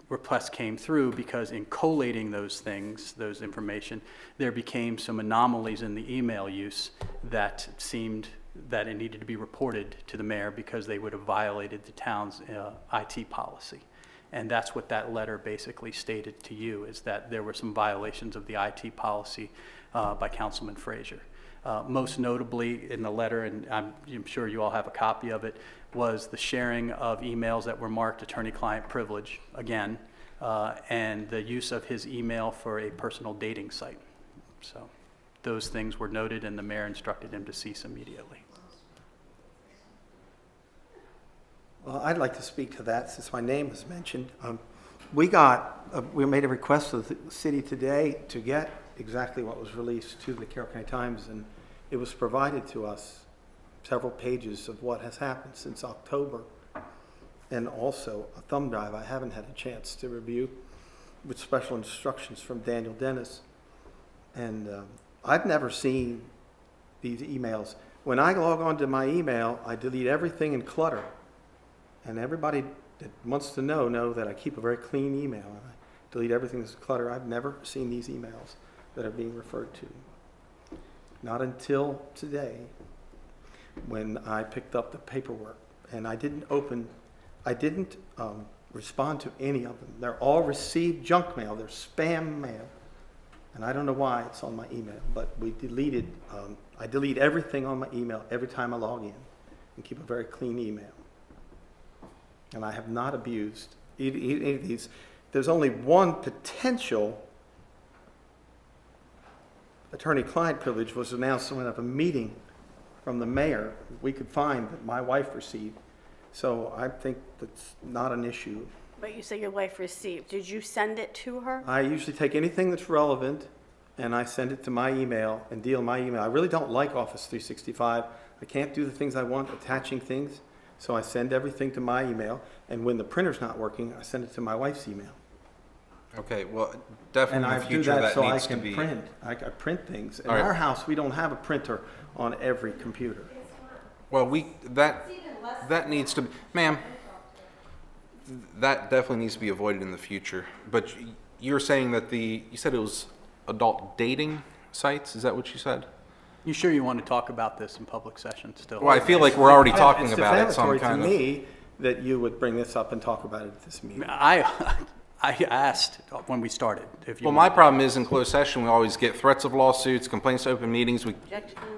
request came through, because in collating those things, those information, there became some anomalies in the email use that seemed that it needed to be reported to the mayor because they would have violated the town's IT policy. And that's what that letter basically stated to you, is that there were some violations of the IT policy by Councilman Frazier. Most notably in the letter, and I'm sure you all have a copy of it, was the sharing of emails that were marked attorney-client privilege, again, and the use of his email for a personal dating site. So those things were noted, and the mayor instructed him to cease immediately. Well, I'd like to speak to that since my name was mentioned. We made a request to the city today to get exactly what was released to the Carroll County Times, and it was provided to us, several pages of what has happened since October, and also a thumb drive I haven't had a chance to review with special instructions from Daniel Dennis. And I've never seen these emails. When I log on to my email, I delete everything in clutter. And everybody that wants to know that I keep a very clean email, and I delete everything that's clutter. I've never seen these emails that are being referred to. Not until today, when I picked up the paperwork, and I didn't respond to any of them. They're all received junk mail. They're spam mail. And I don't know why it's on my email, but I delete everything on my email every time I log in and keep a very clean email. And I have not abused any of these. There's only one potential attorney-client privilege was announced at a meeting from the mayor we could find that my wife received. So I think that's not an issue. But you say your wife received. Did you send it to her? I usually take anything that's relevant and I send it to my email and deal my email. I really don't like Office 365. I can't do the things I want, attaching things. So I send everything to my email, and when the printer's not working, I send it to my wife's email. Okay, well, And definitely in I the do future, that that so I needs to can be. print. I print things. In All right. our house, we don't have a printer on every computer. Well, that needs to, ma'am, that definitely needs to be avoided in the future. But you're saying that you said it was adult dating sites? Is that what you said? You sure you want to talk about this in public session still? Well, I feel like we're already talking It's about it, so I'm defamatory kind to of. me that you would bring this up and talk about it at this meeting. I asked when we started if you. Well, my problem is in closed session, we always get threats of lawsuits, complaints to open meetings.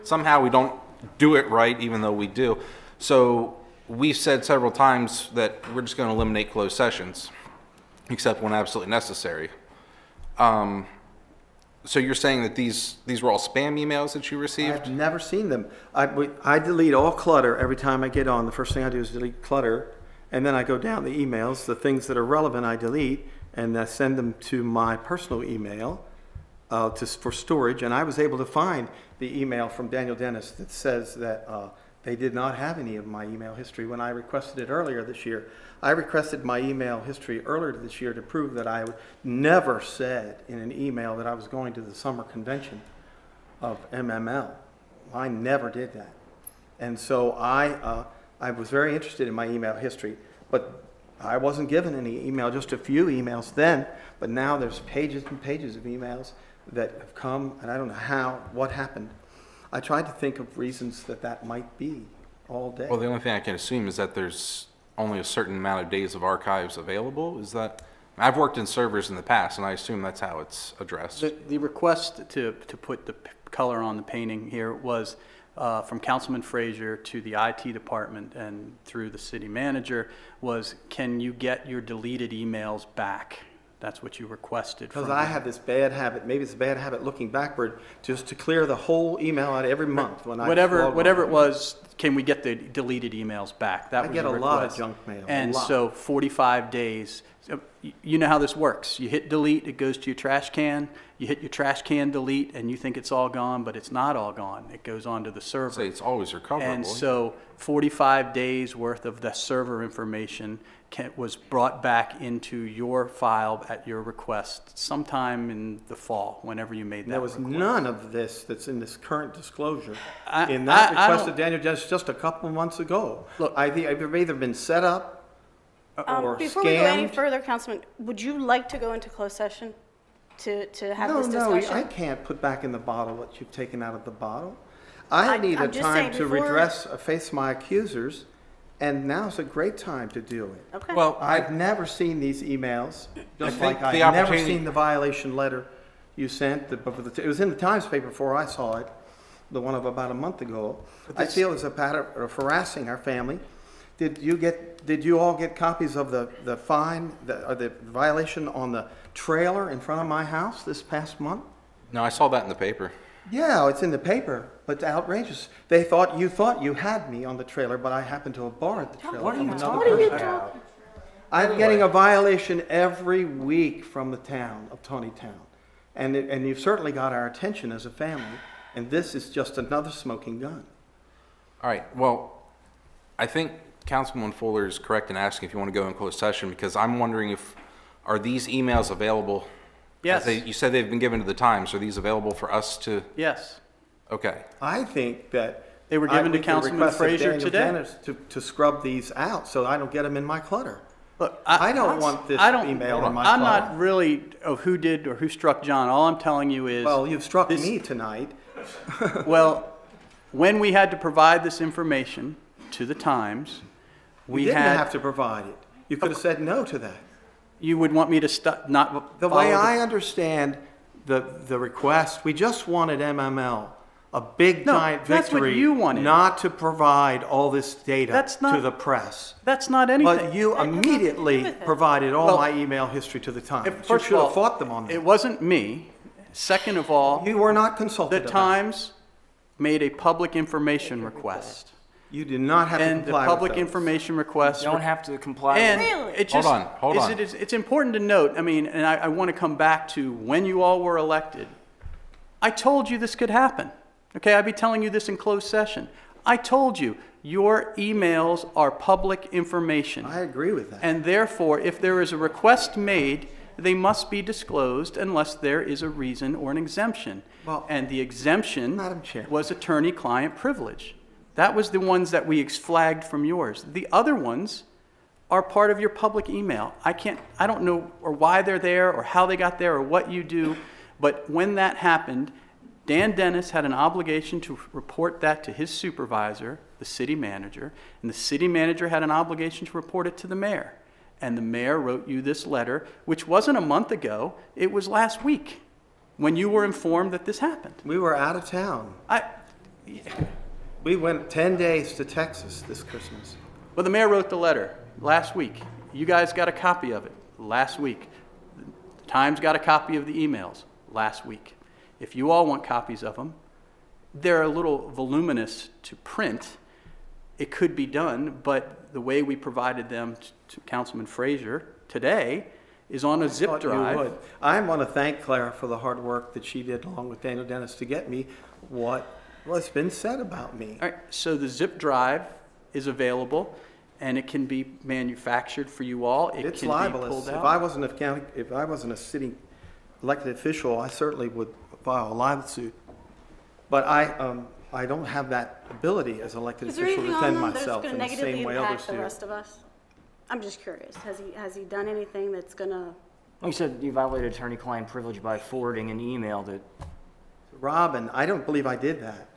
Somehow we don't do it right, even though we do. So we've said several times that we're just going to eliminate closed sessions, except when absolutely necessary. So you're saying that these were all spam emails that you received? I've never seen them. I delete all clutter every time I get on. The first thing I do is delete clutter, and then I go down the emails. The things that are relevant I delete, and I send them to my personal email for storage. And I was able to find the email from Daniel Dennis that says that they did not have any of my email history when I requested it earlier this year. I requested my email history earlier this year to prove that I never said in an email that I was going to the summer convention of MML. I never did that. And so I was very interested in my email history, but I wasn't given any email, just a few emails then, but now there's pages and pages of emails that have come, and I don't know what happened. I tried to think of reasons that might be all day. Well, the only thing I can assume is that there's only a certain amount of days of archives available. Is that? I've worked in servers in the past, and I assume that's how it's addressed. The request to put the color on the painting here was from Councilman Frazier to the IT department and through the city manager was, can you get your deleted emails back? That's what you requested. Because from I them. have this bad habit, maybe it's a bad habit looking backward, just to clear the whole email out every month when I log on. Whatever it was, can we get the deleted emails back? That I was get the a lot of request. junk mail, a And lot. so 45 days. So you know how this works. You hit delete, it goes to your trash can. You hit your trash can delete, and you think it's all gone, but it's not all gone. It goes onto the server. Say it's always recoverable. And so 45 days worth of the server information was brought back into your file at your request sometime in the fall, whenever you made that There was request. none of this that's in this current disclosure. I- In that I request don't- of Daniel just a couple months ago. Look- I've either been set up or Before we go any scammed. further, Councilman, would you like to go into closed session to have No, this no, discussion? I can't put back in the bottle what you've taken out of the bottle. I need a I'm just time saying to before- face my accusers, and now's a great time to do it. Okay. Well, I've never seen these emails, just think like I've the never opportunity- seen the violation letter you sent. It was in the Times paper before I saw it, the one of about a month ago. I feel it's a pattern of harassing our family. Did you all get copies of the fine, the violation on the trailer in front of my house this past month? No, I saw that in the paper. Yeah, it's in the paper, but it's outrageous. You thought you had me on the trailer, but I happened to have borrowed the trailer from another person. I'm getting a violation every week from the town of Taneytown. And you've certainly got our attention as a family, and this is just another smoking gun. All right, well, I think Councilwoman Fuller is correct in asking if you want to go in closed session, because I'm wondering are these emails available? Yes. You said they've been given to the Times. Are these available for us to? Yes. Okay. I think that They were given to we could Councilman request that Frazier Daniel today. Dennis to scrub these out so I don't get them in my clutter. Look, I don't want this email in my I'm clutter. not really of who did or who struck John. All I'm telling you is. Well, you've struck this- me tonight. Well, when we had to provide this information to the Times, We we didn't had. have to provide it. You could have said no to that. You would want me to not The follow way I understand the request. We just wanted MML, a big No, giant that's what victory. you wanted. Not to provide all this data That's to not- the press. That's not anything. But you immediately provided all my email history to the Times. You First should of all, have fought them on it that. wasn't me. Second of all, You were not the consulted about it. Times made a public information request. You did not have to And the comply with public those. information request. You don't have to comply. And Really? it just, Hold on. It's important to note, I mean, and I want to come back to when you all were elected. I told you this could happen. Okay, I'd be telling you this in closed session. I told you, your emails are public information. I agree with that. And therefore, if there is a request made, they must be disclosed unless there is a reason or an exemption. Well, And the exemption Madam Chair. was attorney-client privilege. That was the ones that we flagged from yours. The other ones are part of your public email. I don't know or why they're there or how they got there or what you do, but when that happened, Dan Dennis had an obligation to report that to his supervisor, the city manager, and the city manager had an obligation to report it to the mayor. And the mayor wrote you this letter, which wasn't a month ago, it was last week, when you were informed that this happened. We were out of town. We went 10 days to Texas this Christmas. Well, the mayor wrote the letter last week. You guys got a copy of it last week. The Times got a copy of the emails last week. If you all want copies of them, they're a little voluminous to print. It could be done, but the way we provided them to Councilman Frazier today is on a zip Thought you drive. would. I want to thank Clara for the hard work that she did along with Daniel Dennis to get me what's been said about me. All right, so the zip drive is available, and it can be manufactured for you all. It It's can be libelous. pulled If out. I wasn't a city elected official, I certainly would file a libel suit. But I don't have that ability as an elected Is there official anything to on defend them that's myself going in to the negatively same way others impact the do. rest of us? I'm just curious. Has he done anything that's going to? You said you violated attorney-client privilege by forwarding an email that. Robin, I don't believe I did that.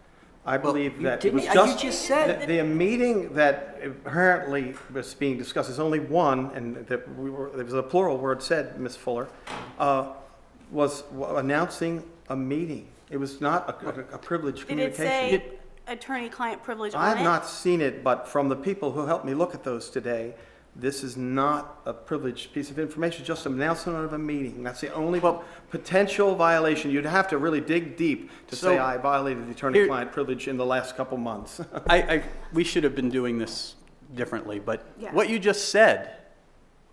I believe that it didn't- was you just. just said- The meeting that apparently was being discussed, is only one, and there was a plural word said, Ms. Fuller, was announcing a meeting. It was not a privileged Did it communication. say attorney-client privilege on I it? have not seen it, but from the people who helped me look at those today, this is not a privileged piece of information, just an announcement of a meeting. That's the only potential violation. You'd have to really dig deep to say So, I violated the attorney-client privilege in the last couple months. We should have been doing this differently, but Yeah. what you just said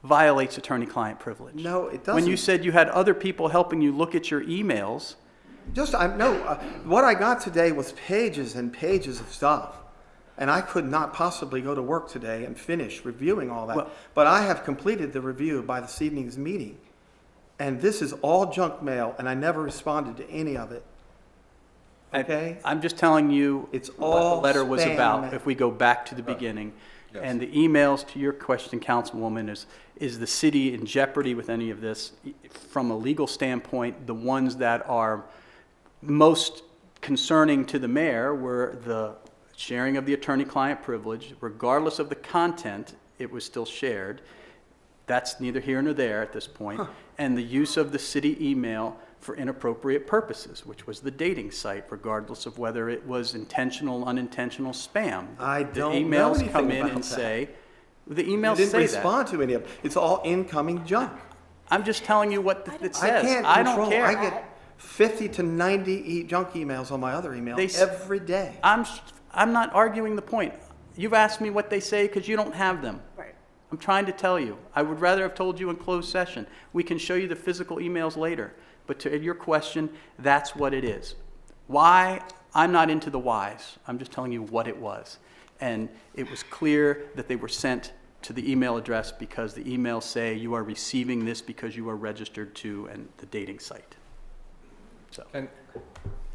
violates attorney-client privilege. No, it When you doesn't. said you had other people helping you look at your emails, What I got today was pages and pages of stuff. And I could not possibly go to work today and finish reviewing all that. Well- But I have completed the review by this evening's meeting. And this is all junk mail, and I never responded to any of it. Okay? I'm just telling you It's what all the letter was spam about, mail. if we go back to the beginning. And the emails, to your question, Councilwoman, is the city in jeopardy with any of this? From a legal standpoint, the ones that are most concerning to the mayor were the sharing of the attorney-client privilege. Regardless of the content, it was still shared. That's neither here nor there at this point. And the use of the city email for inappropriate purposes, which was the dating site, regardless of whether it was intentional, unintentional spam. I don't know The emails anything come in about and that. say, the You emails didn't say that. respond to any of it. It's all incoming junk. I'm just telling you what it I says. can't I control. don't care. I get 50 to 90 junk emails on my other email They s- every day. I'm not arguing the point. You've asked me what they say because you don't have them. Right. I'm trying to tell you. I would rather have told you in closed session. We can show you the physical emails later. But to your question, that's what it is. Why? I'm not into the whys. I'm just telling you what it was. And it was clear that they were sent to the email address because the emails say you are receiving this because you are registered to the dating site. So. And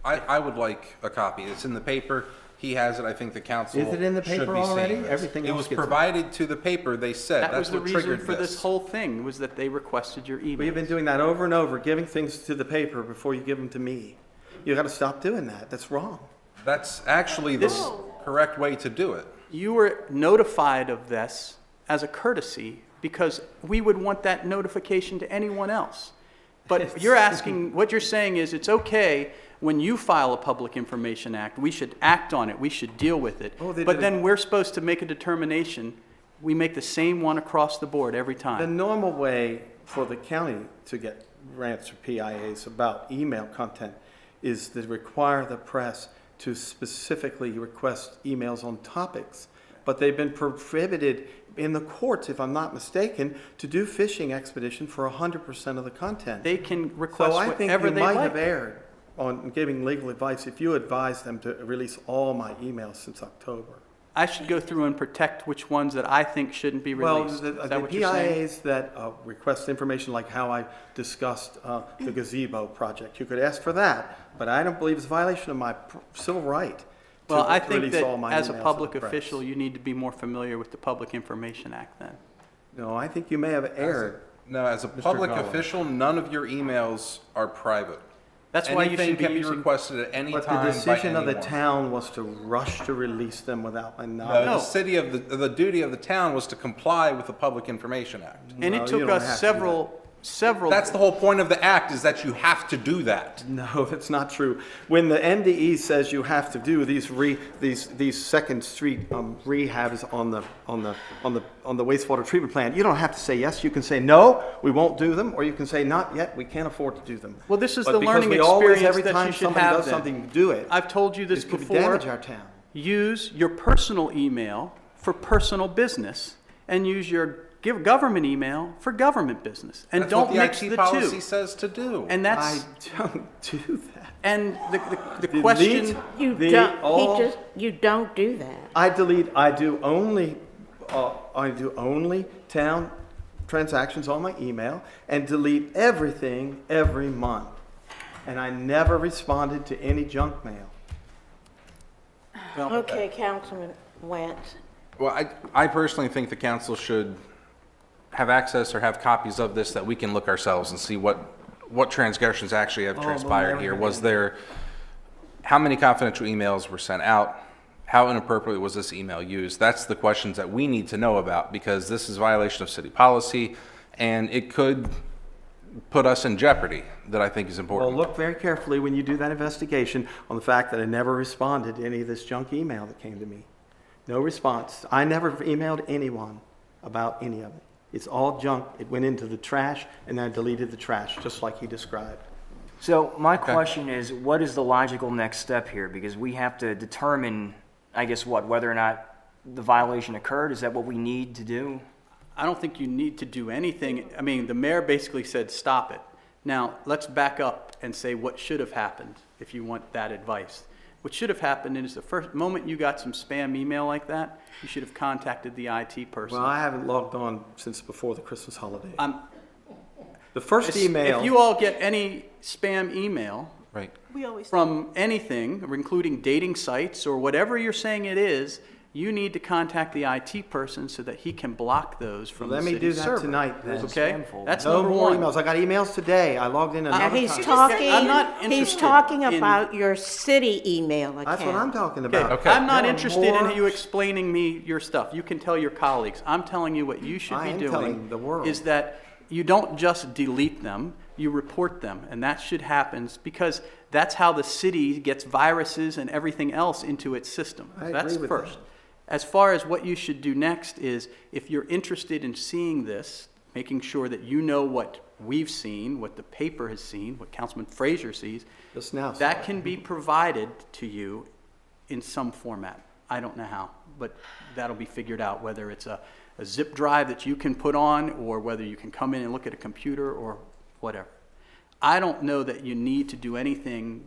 I would like a copy. It's in the paper. He has it. I think the council Is it in the should paper be seeing already? this. Everything It else was gets it. provided to the paper, they said. That That's was the what reason triggered for this whole thing, was that they requested your email. We've been doing that over and over, giving things to the paper before you give them to me. You got to stop doing that. That's wrong. That's actually the correct way to do it. You were notified of this as a courtesy because we would want that notification to anyone else. But you're asking, what you're saying is it's okay when you file a Public Information Act, we should act on it, we should deal with it. Oh, they But did. then we're supposed to make a determination, we make the same one across the board every The time. normal way for the county to get grants or PIAs about email content is to require the press to specifically request emails on topics. But they've been prohibited in the courts, if I'm not mistaken, to do fishing expedition for 100% of the content. They can request So I think whatever you they might have like. erred on giving legal advice if you advised them to release all my emails since October. I should go through and protect which ones that I think shouldn't be Well, released. the Is that what you're saying? PIAs that request information like how I discussed the gazebo project, you could ask for that, but I don't believe it's a violation of my civil right Well, I to think release that all my emails as a to the public press. official, you need to be more familiar with the Public Information Act then. No, I think you may have erred. No, as a Mr. public Garland. official, none of your emails are private. That's why you Anything should be can be using. requested at any But time the by decision of the anyone. town was to rush to release them without my No, knowledge. the city of the duty of the town was to comply with the Public Information Act. And No, it you took don't us have to do several. That's the whole point of the act, is that you have to do that. No, that's not true. When the NDE says you have to do these Second Street rehabs on the wastewater treatment plant, you don't have to say yes. You can say no, we won't do them, or you can say not yet, we can't afford to do them. Well, this is But the because learning we always, experience every that time you should somebody have does then. something, do it. I've told you this It could before. damage our town. Use your personal email for personal business and use your government email for government business. And That's don't what the mix IT the policy two. says to do. And I that's, don't do that. and the Delete question, You the don't, all- you don't do that. I do only town transactions on my email and delete everything every month. And I never responded to any junk mail. Okay, Councilman Wentz. Well, I personally think the council should have access or have copies of this that we can look ourselves and see what transgressions actually have we'll transpired never here. get Was there, how many confidential emails were sent out? How inappropriately was this email used? That's the questions that we need to know about, because this is a violation of city policy, and it could put us in jeopardy, that I think is Well, important. look very carefully when you do that investigation on the fact that I never responded to any of this junk email that came to me. No response. I never emailed anyone about any of it. It's all junk. It went into the trash, and I deleted the trash, just like he described. So my question is, what is the logical next step here? Because we have to determine, I guess, whether or not the violation occurred. Is that what we need to do? I don't think you need to do anything. I mean, the mayor basically said, stop it. Now, let's back up and say what should have happened, if you want that advice. What should have happened is the first moment you got some spam email like that, you should have contacted the IT person. Well, I haven't logged on since before the Christmas holiday. I'm- The first email. If you all get any spam email Right. We always, from anything, including dating sites or whatever you're saying it is, you need to contact the IT person so that he can block those from the Let me city do that server. tonight, then. Okay? Spam folder. That's No number more one. emails. I got emails today. I logged in Now, another he's time. talking, I'm not he's interested talking in- about your city email account. That's what I'm talking Okay, about. Okay. I'm not There are interested more- in you explaining me your stuff. You can tell your colleagues. I'm telling you what you should I be am doing. telling the world. Is that you don't just delete them, you report them. And that should happen because that's how the city gets viruses and everything else into its system. I That's agree with first. that. As far as what you should do next is, if you're interested in seeing this, making sure that you know what we've seen, what the paper has seen, what Councilman Frazier sees, Just now. that can be provided to you in some format. I don't know how, but that'll be figured out, whether it's a zip drive that you can put on, or whether you can come in and look at a computer or whatever. I don't know that you need to do anything,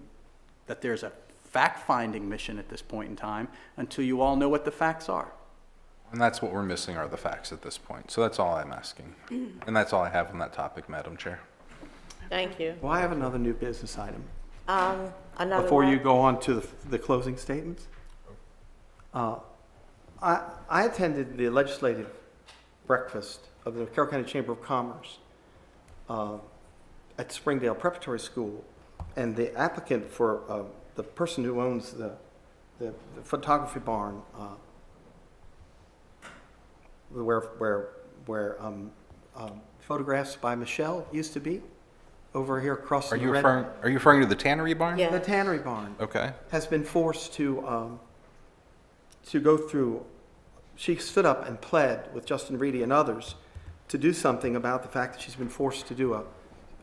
that there's a fact-finding mission at this point in time, until you all know what the facts are. And that's what we're missing, are the facts at this point. So that's all I'm asking. And that's all I have on that topic, Madam Chair. Thank you. Well, I have another new business item. Another Before you one? go on to the closing statements. I attended the legislative breakfast of the Carroll County Chamber of Commerce at Springdale Preparatory School, and the applicant for the person who owns the photography barn where photographs by Michelle used to be, over here across Are the you red. referring to the tannery barn? Yeah. The tannery barn Okay. has been forced to go through, she stood up and pled with Justin Reedy and others to do something about the fact that she's been forced to do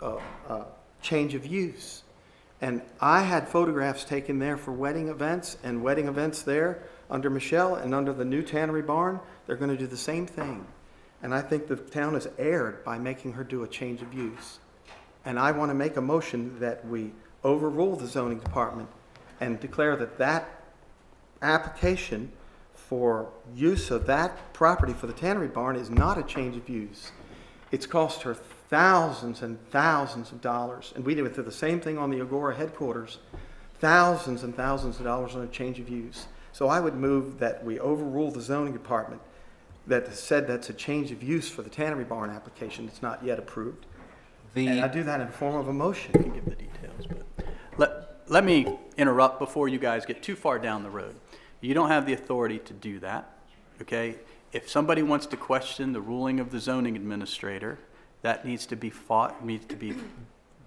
a change of use. And I had photographs taken there for wedding events, and wedding events there under Michelle and under the new tannery barn, they're going to do the same thing. And I think the town has erred by making her do a change of use. And I want to make a motion that we overrule the zoning department and declare that that application for use of that property for the tannery barn is not a change of use. It's cost her thousands and thousands of dollars, and we went through the same thing on the Agora headquarters, thousands and thousands of dollars on a change of use. So I would move that we overrule the zoning department that said that's a change of use for the tannery barn application. It's not yet approved. And I do that in the form of a motion. I can give the details, but let me interrupt before you guys get too far down the road. You don't have the authority to do that, okay? If somebody wants to question the ruling of the zoning administrator, that needs to be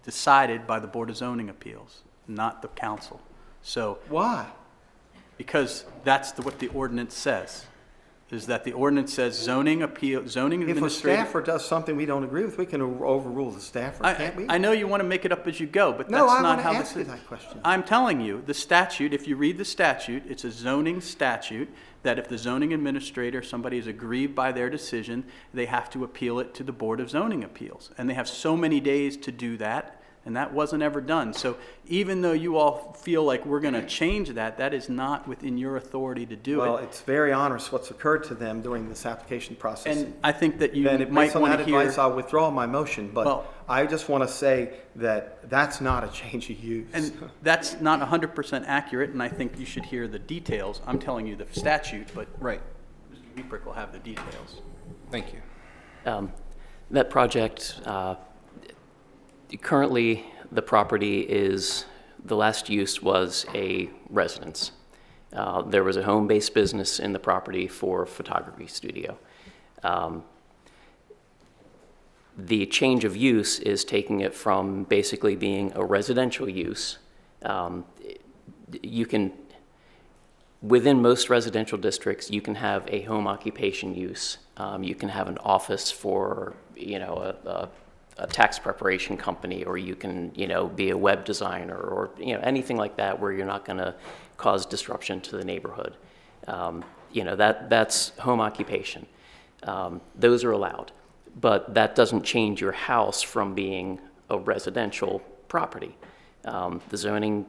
decided by the Board of Zoning Appeals, not the council. So, Why? because that's what the ordinance says, is that the ordinance says zoning If a administrator. staffer does something we don't agree with, we can overrule the staffer, can't we? I know you want to make it up as you go, but No, that's I not want to how ask this you is. that question. I'm telling you, the statute, if you read the statute, it's a zoning statute, that if the zoning administrator, somebody is aggrieved by their decision, they have to appeal it to the Board of Zoning Appeals. And they have so many days to do that, and that wasn't ever done. So even though you all feel like we're going to change that, that is not within your authority to do Well, it. it's very onerous what's occurred to them during this application process. And I think that you Then might based on want that to hear. advice, I'll withdraw my motion, but Well- I just want to say that that's not a change of use. And that's not 100% accurate, and I think you should hear the details. I'm telling you the statute, but Right. Mr. Weeprick will have the details. Thank you. That project, currently, the property is, the last use was a residence. There was a home-based business in the property for a photography studio. The change of use is taking it from basically being a residential use. You can, within most residential districts, you can have a home occupation use. You can have an office for, a tax preparation company, or you can, be a web designer, or, anything like that where you're not going to cause disruption to the neighborhood. That's home occupation. Those are allowed. But that doesn't change your house from being a residential property. The zoning,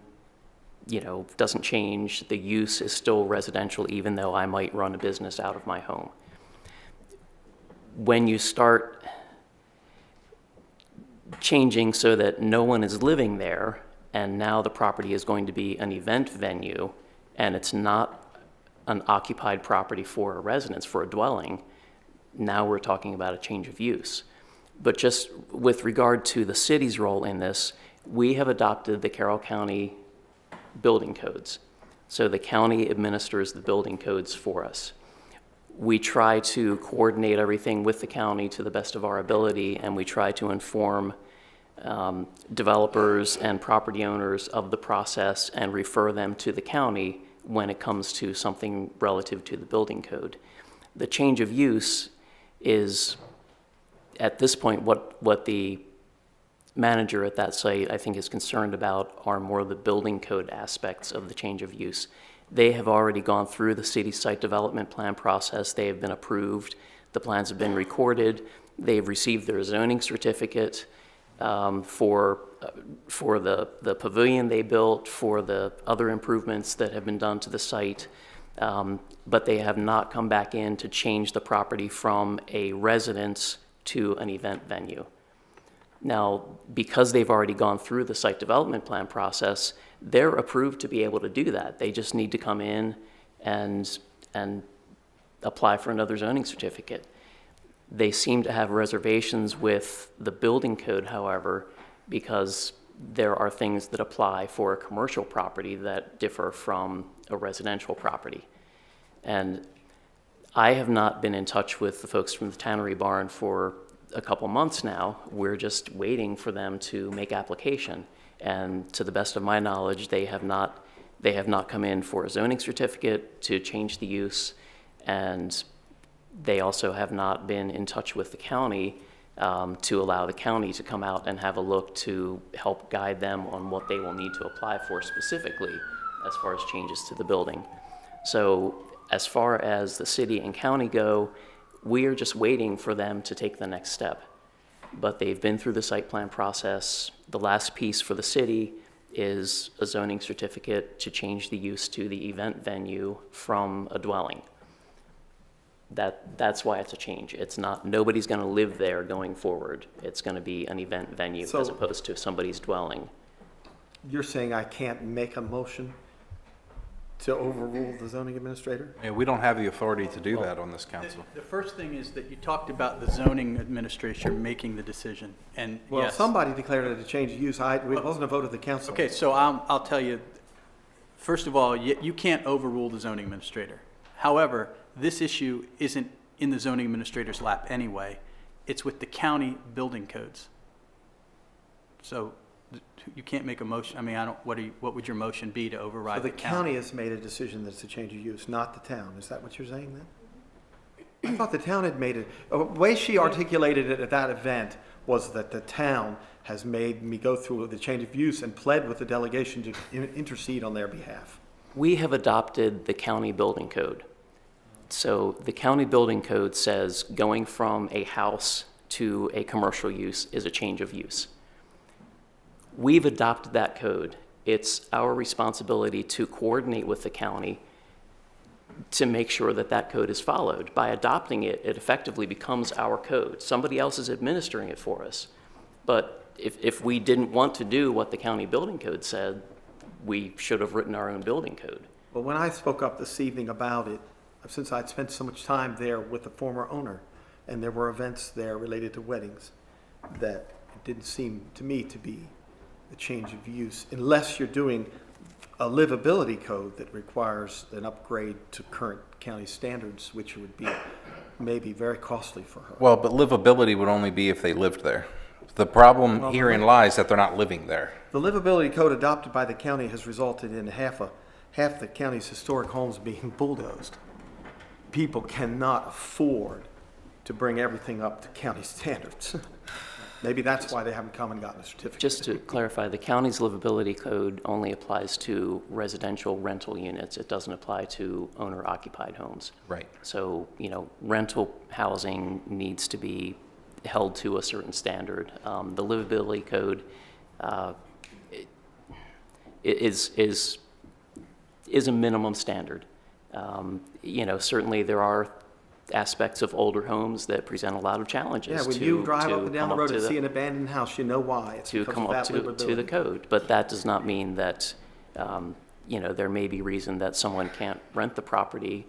doesn't change. The use is still residential, even though I might run a business out of my home. When you start changing so that no one is living there, and now the property is going to be an event venue, and it's not an occupied property for a residence, for a dwelling, now we're talking about a change of use. But just with regard to the city's role in this, we have adopted the Carroll County building codes. So the county administers the building codes for us. We try to coordinate everything with the county to the best of our ability, and we try to inform developers and property owners of the process and refer them to the county when it comes to something relative to the building code. The change of use is, at this point, what the manager at that site, I think, is concerned about are more the building code aspects of the change of use. They have already gone through the city site development plan process. They have been approved. The plans have been recorded. They've received their zoning certificate for the pavilion they built, for the other improvements that have been done to the site. But they have not come back in to change the property from a residence to an event venue. Now, because they've already gone through the site development plan process, they're approved to be able to do that. They just need to come in and apply for another zoning certificate. They seem to have reservations with the building code, however, because there are things that apply for a commercial property that differ from a residential property. And I have not been in touch with the folks from the Tannery Barn for a couple months now. We're just waiting for them to make application. And to the best of my knowledge, they have not come in for a zoning certificate to change the use, and they also have not been in touch with the county to allow the county to come out and have a look to help guide them on what they will need to apply for specifically as far as changes to the building. So as far as the city and county go, we are just waiting for them to take the next step. But they've been through the site plan process. The last piece for the city is a zoning certificate to change the use to the event venue from a dwelling. That's why it's a change. It's not, nobody's gonna live there going forward. It's gonna be an event venue So- as opposed to somebody's dwelling. You're saying I can't make a motion to overrule the zoning administrator? Yeah, we don't have the authority to do that on this council. The first thing is that you talked about the zoning administrator making the decision, and Well, yes. somebody declared it a change of use. It wasn't a vote of the council. Okay, so I'll tell you, first of all, you can't overrule the zoning administrator. However, this issue isn't in the zoning administrator's lap anyway. It's with the county building codes. So you can't make a motion, I mean, what would your motion be to So override the the county? county has made a decision that it's a change of use, not the town. Is that what you're saying then? I thought the town had made it, the way she articulated it at that event was that the town has made me go through the change of use and pled with the delegation to intercede on their behalf. We have adopted the county building code. So the county building code says going from a house to a commercial use is a change of use. We've adopted that code. It's our responsibility to coordinate with the county to make sure that that code is followed. By adopting it, it effectively becomes our code. Somebody else is administering it for us. But if we didn't want to do what the county building code said, we should have written our own building code. Well, when I spoke up this evening about it, since I'd spent so much time there with the former owner, and there were events there related to weddings, that it didn't seem to me to be a change of use, unless you're doing a livability code that requires an upgrade to current county standards, which would be maybe very costly for her. Well, but livability would only be if they lived there. The problem herein lies that they're not living there. The livability code adopted by the county has resulted in half the county's historic homes being bulldozed. People cannot afford to bring everything up to county standards. Maybe that's why they haven't come and gotten a certificate. Just to clarify, the county's livability code only applies to residential rental units. It doesn't apply to owner-occupied homes. Right. So, Rental housing needs to be held to a certain standard. The livability code is a minimum standard. Certainly there are aspects of older homes that present a lot of challenges. Yeah, when you drive up and down the road and see an an abandoned house, you know why. It's to because come of up that to the livability. code. But that does not mean that, there may be reason that someone can't rent the property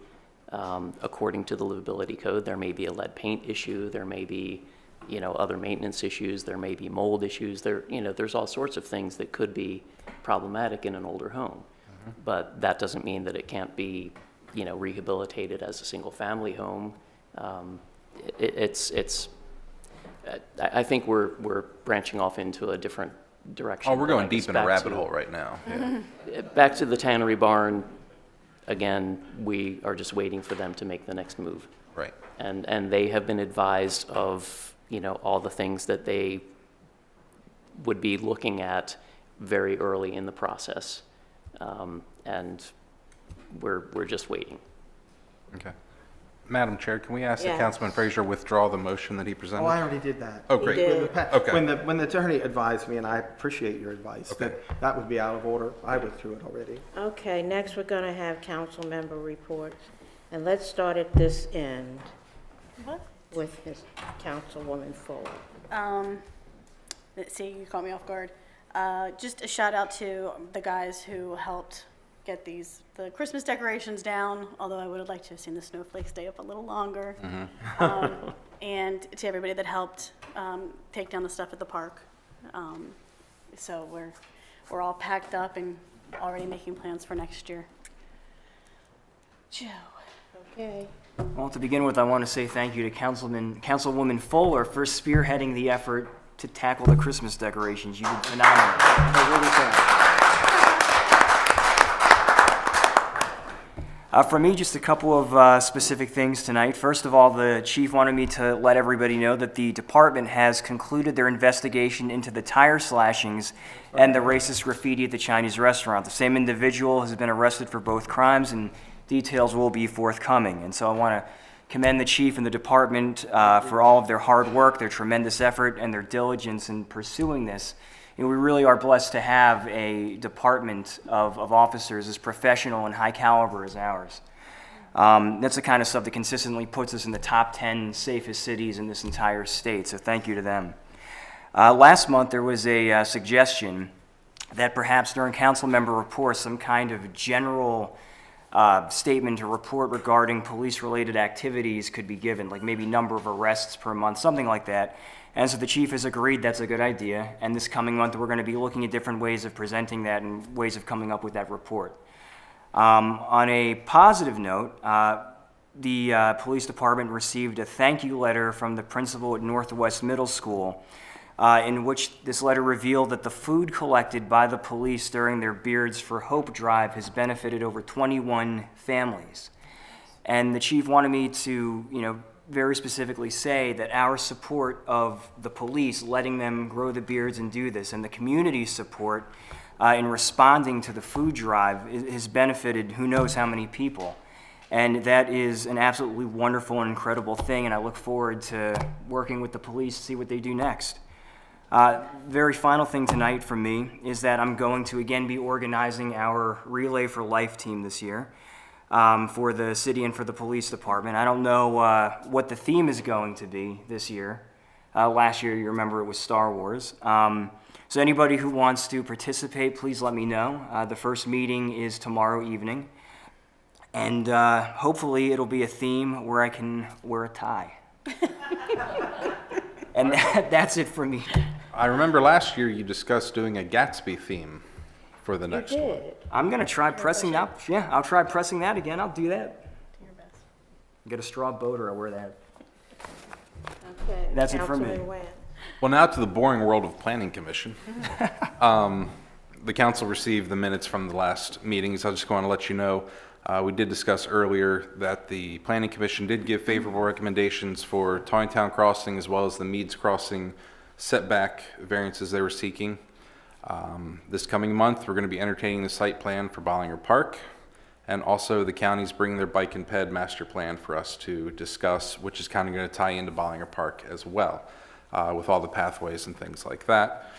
according to the livability code. There may be a lead paint issue, there may be, other maintenance issues, there may be mold issues, there's all sorts of things that could be problematic in an older home. But that doesn't mean that it can't be, rehabilitated as a single-family home. I think we're branching off into a different direction. Oh, we're going But I guess deep in a back rabbit to- hole right now. Yeah. Back to the tannery barn, again, we are just waiting for them to make the next move. Right. And they have been advised of, all the things that they would be looking at very early in the process. And we're just waiting. Okay. Madam Chair, can we ask that Yes. Councilman Frazier withdraw the motion that he presented? Oh, I already did that. Oh, great. did. Okay. When the attorney advised me, and I appreciate your advice, that would be out of order, I withdrew it already. Okay, next we're going to have council member reports. And let's start at this end What? with Ms. Councilwoman Fuller. Let's see, you caught me off guard. Just a shout out to the guys who helped get the Christmas decorations down, although I would have liked to have seen the snowflakes stay up a little longer. And to everybody that helped take down the stuff at the park. So we're all packed up and already making plans for next year. Joe. Okay, Well, to begin with, I want to say thank you to Councilwoman Fuller for spearheading the effort to tackle the Christmas decorations. You did phenomenal. For me, just a couple of specific things tonight. First of all, the chief wanted me to let everybody know that the department has concluded their investigation into the tire slashings and the racist graffiti at the Chinese restaurant. The same individual has been arrested for both crimes, and details will be forthcoming. And so I want to commend the chief and the department for all of their hard work, their tremendous effort, and their diligence in pursuing this. You know, we really are blessed to have a department of officers as professional and high caliber as ours. That's the kind of stuff that consistently puts us in the top 10 safest cities in this entire state, so thank you to them. Last month, there was a suggestion that perhaps during council member reports, some kind of general statement or report regarding police-related activities could be given, like maybe number of arrests per month, something like that. And so the chief has agreed that's a good idea, and this coming month we're going to be looking at different ways of presenting that and ways of coming up with that report. On a positive note, the police department received a thank you letter from the principal at Northwest Middle School, in which this letter revealed that the food collected by the police during their Beards for Hope drive has benefited over 21 families. And the chief wanted me to, very specifically say that our support of the police, letting them grow the beards and do this, and the community's support in responding to the food drive has benefited who knows how many people. And that is an absolutely wonderful and incredible thing, and I look forward to working with the police to see what they do next. Very final thing tonight for me is that I'm going to again be organizing our Relay for Life team this year. For the city and for the police department. I don't know what the theme is going to be this year. Last year, you remember, it was Star Wars. So anybody who wants to participate, please let me know. The first meeting is tomorrow evening. And hopefully it'll be a theme where I can wear a tie. And that's it for me. I remember last year you discussed doing a Gatsby theme for the next one. I'm going to try pressing that. Yeah, I'll try pressing that again. I'll do that. Do your best. Get a straw boat or I'll wear that. Okay, That's it for me. Councilman Nguyen. Well, now to the boring world of Planning Commission. The council received the minutes from the last meetings. I just want to let you know, we did discuss earlier that the Planning Commission did give favorable recommendations for Taneytown Crossing as well as the Meads Crossing setback variances they were seeking. This coming month, we're going to be entertaining the site plan for Bollinger Park, and also the county's bringing their bike and ped master plan for us to discuss, which is kind of going to tie into Bollinger Park as well, with all the pathways and things like that.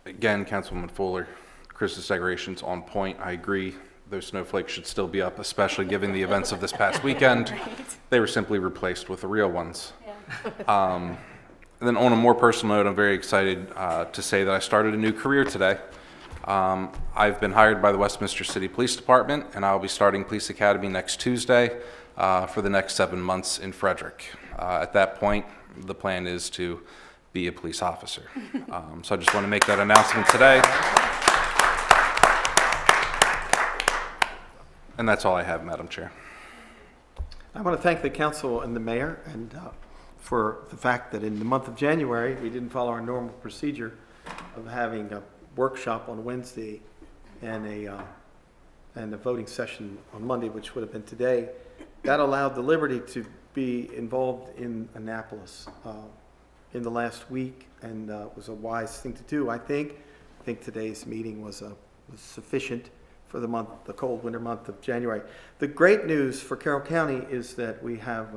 Again, Councilwoman Fuller, Christmas decorations on point. I agree. Those snowflakes should still be up, especially given the events of this past weekend. They were simply replaced with the real ones. Yeah. And then on a more personal note, I'm very excited to say that I started a new career today. I've been hired by the Westminster City Police Department, and I'll be starting Police Academy next Tuesday for the next 7 months in Frederick. At that point, the plan is to be a police officer. So I just want to make that announcement today. And that's all I have, Madam Chair. I want to thank the council and the mayor and for the fact that in the month of January, we didn't follow our normal procedure of having a workshop on Wednesday and a voting session on Monday, which would have been today. That allowed the Liberty to be involved in Annapolis in the last week, and was a wise thing to do, I think. I think today's meeting was sufficient for the month, the cold winter month of January. The great news for Carroll County is that we have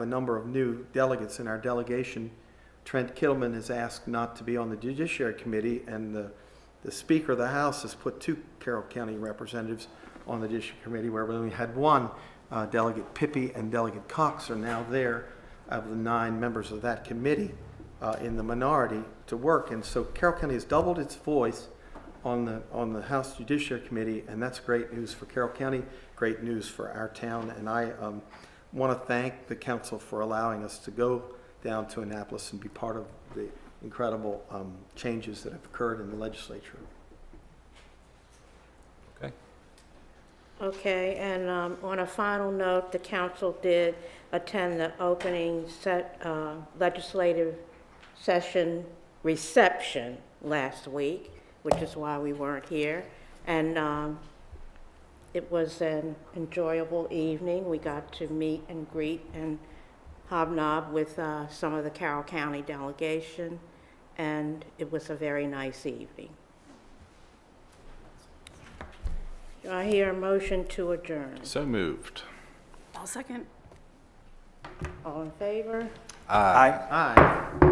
a number of new delegates in our delegation. Trent Kittleman is asked not to be on the Judiciary Committee, and the Speaker of the House has put 2 Carroll County representatives on the Judiciary Committee, where we only had 1. Delegate Pippy and Delegate Cox are now there of the 9 members of that committee in the minority to work. And so Carroll County has doubled its voice on the House Judiciary Committee, and that's great news for Carroll County, great news for our town. And I want to thank the council for allowing us to go down to Annapolis and be part of the incredible changes that have occurred in the legislature. Okay. Okay, and on a final note, the council did attend the opening legislative session reception last week, which is why we weren't here. And it was an enjoyable evening. We got to meet and greet and hobnob with some of the Carroll County delegation, and it was a very nice evening. Do I hear a motion to adjourn? So moved. I'll second. All in favor? Aye. Aye.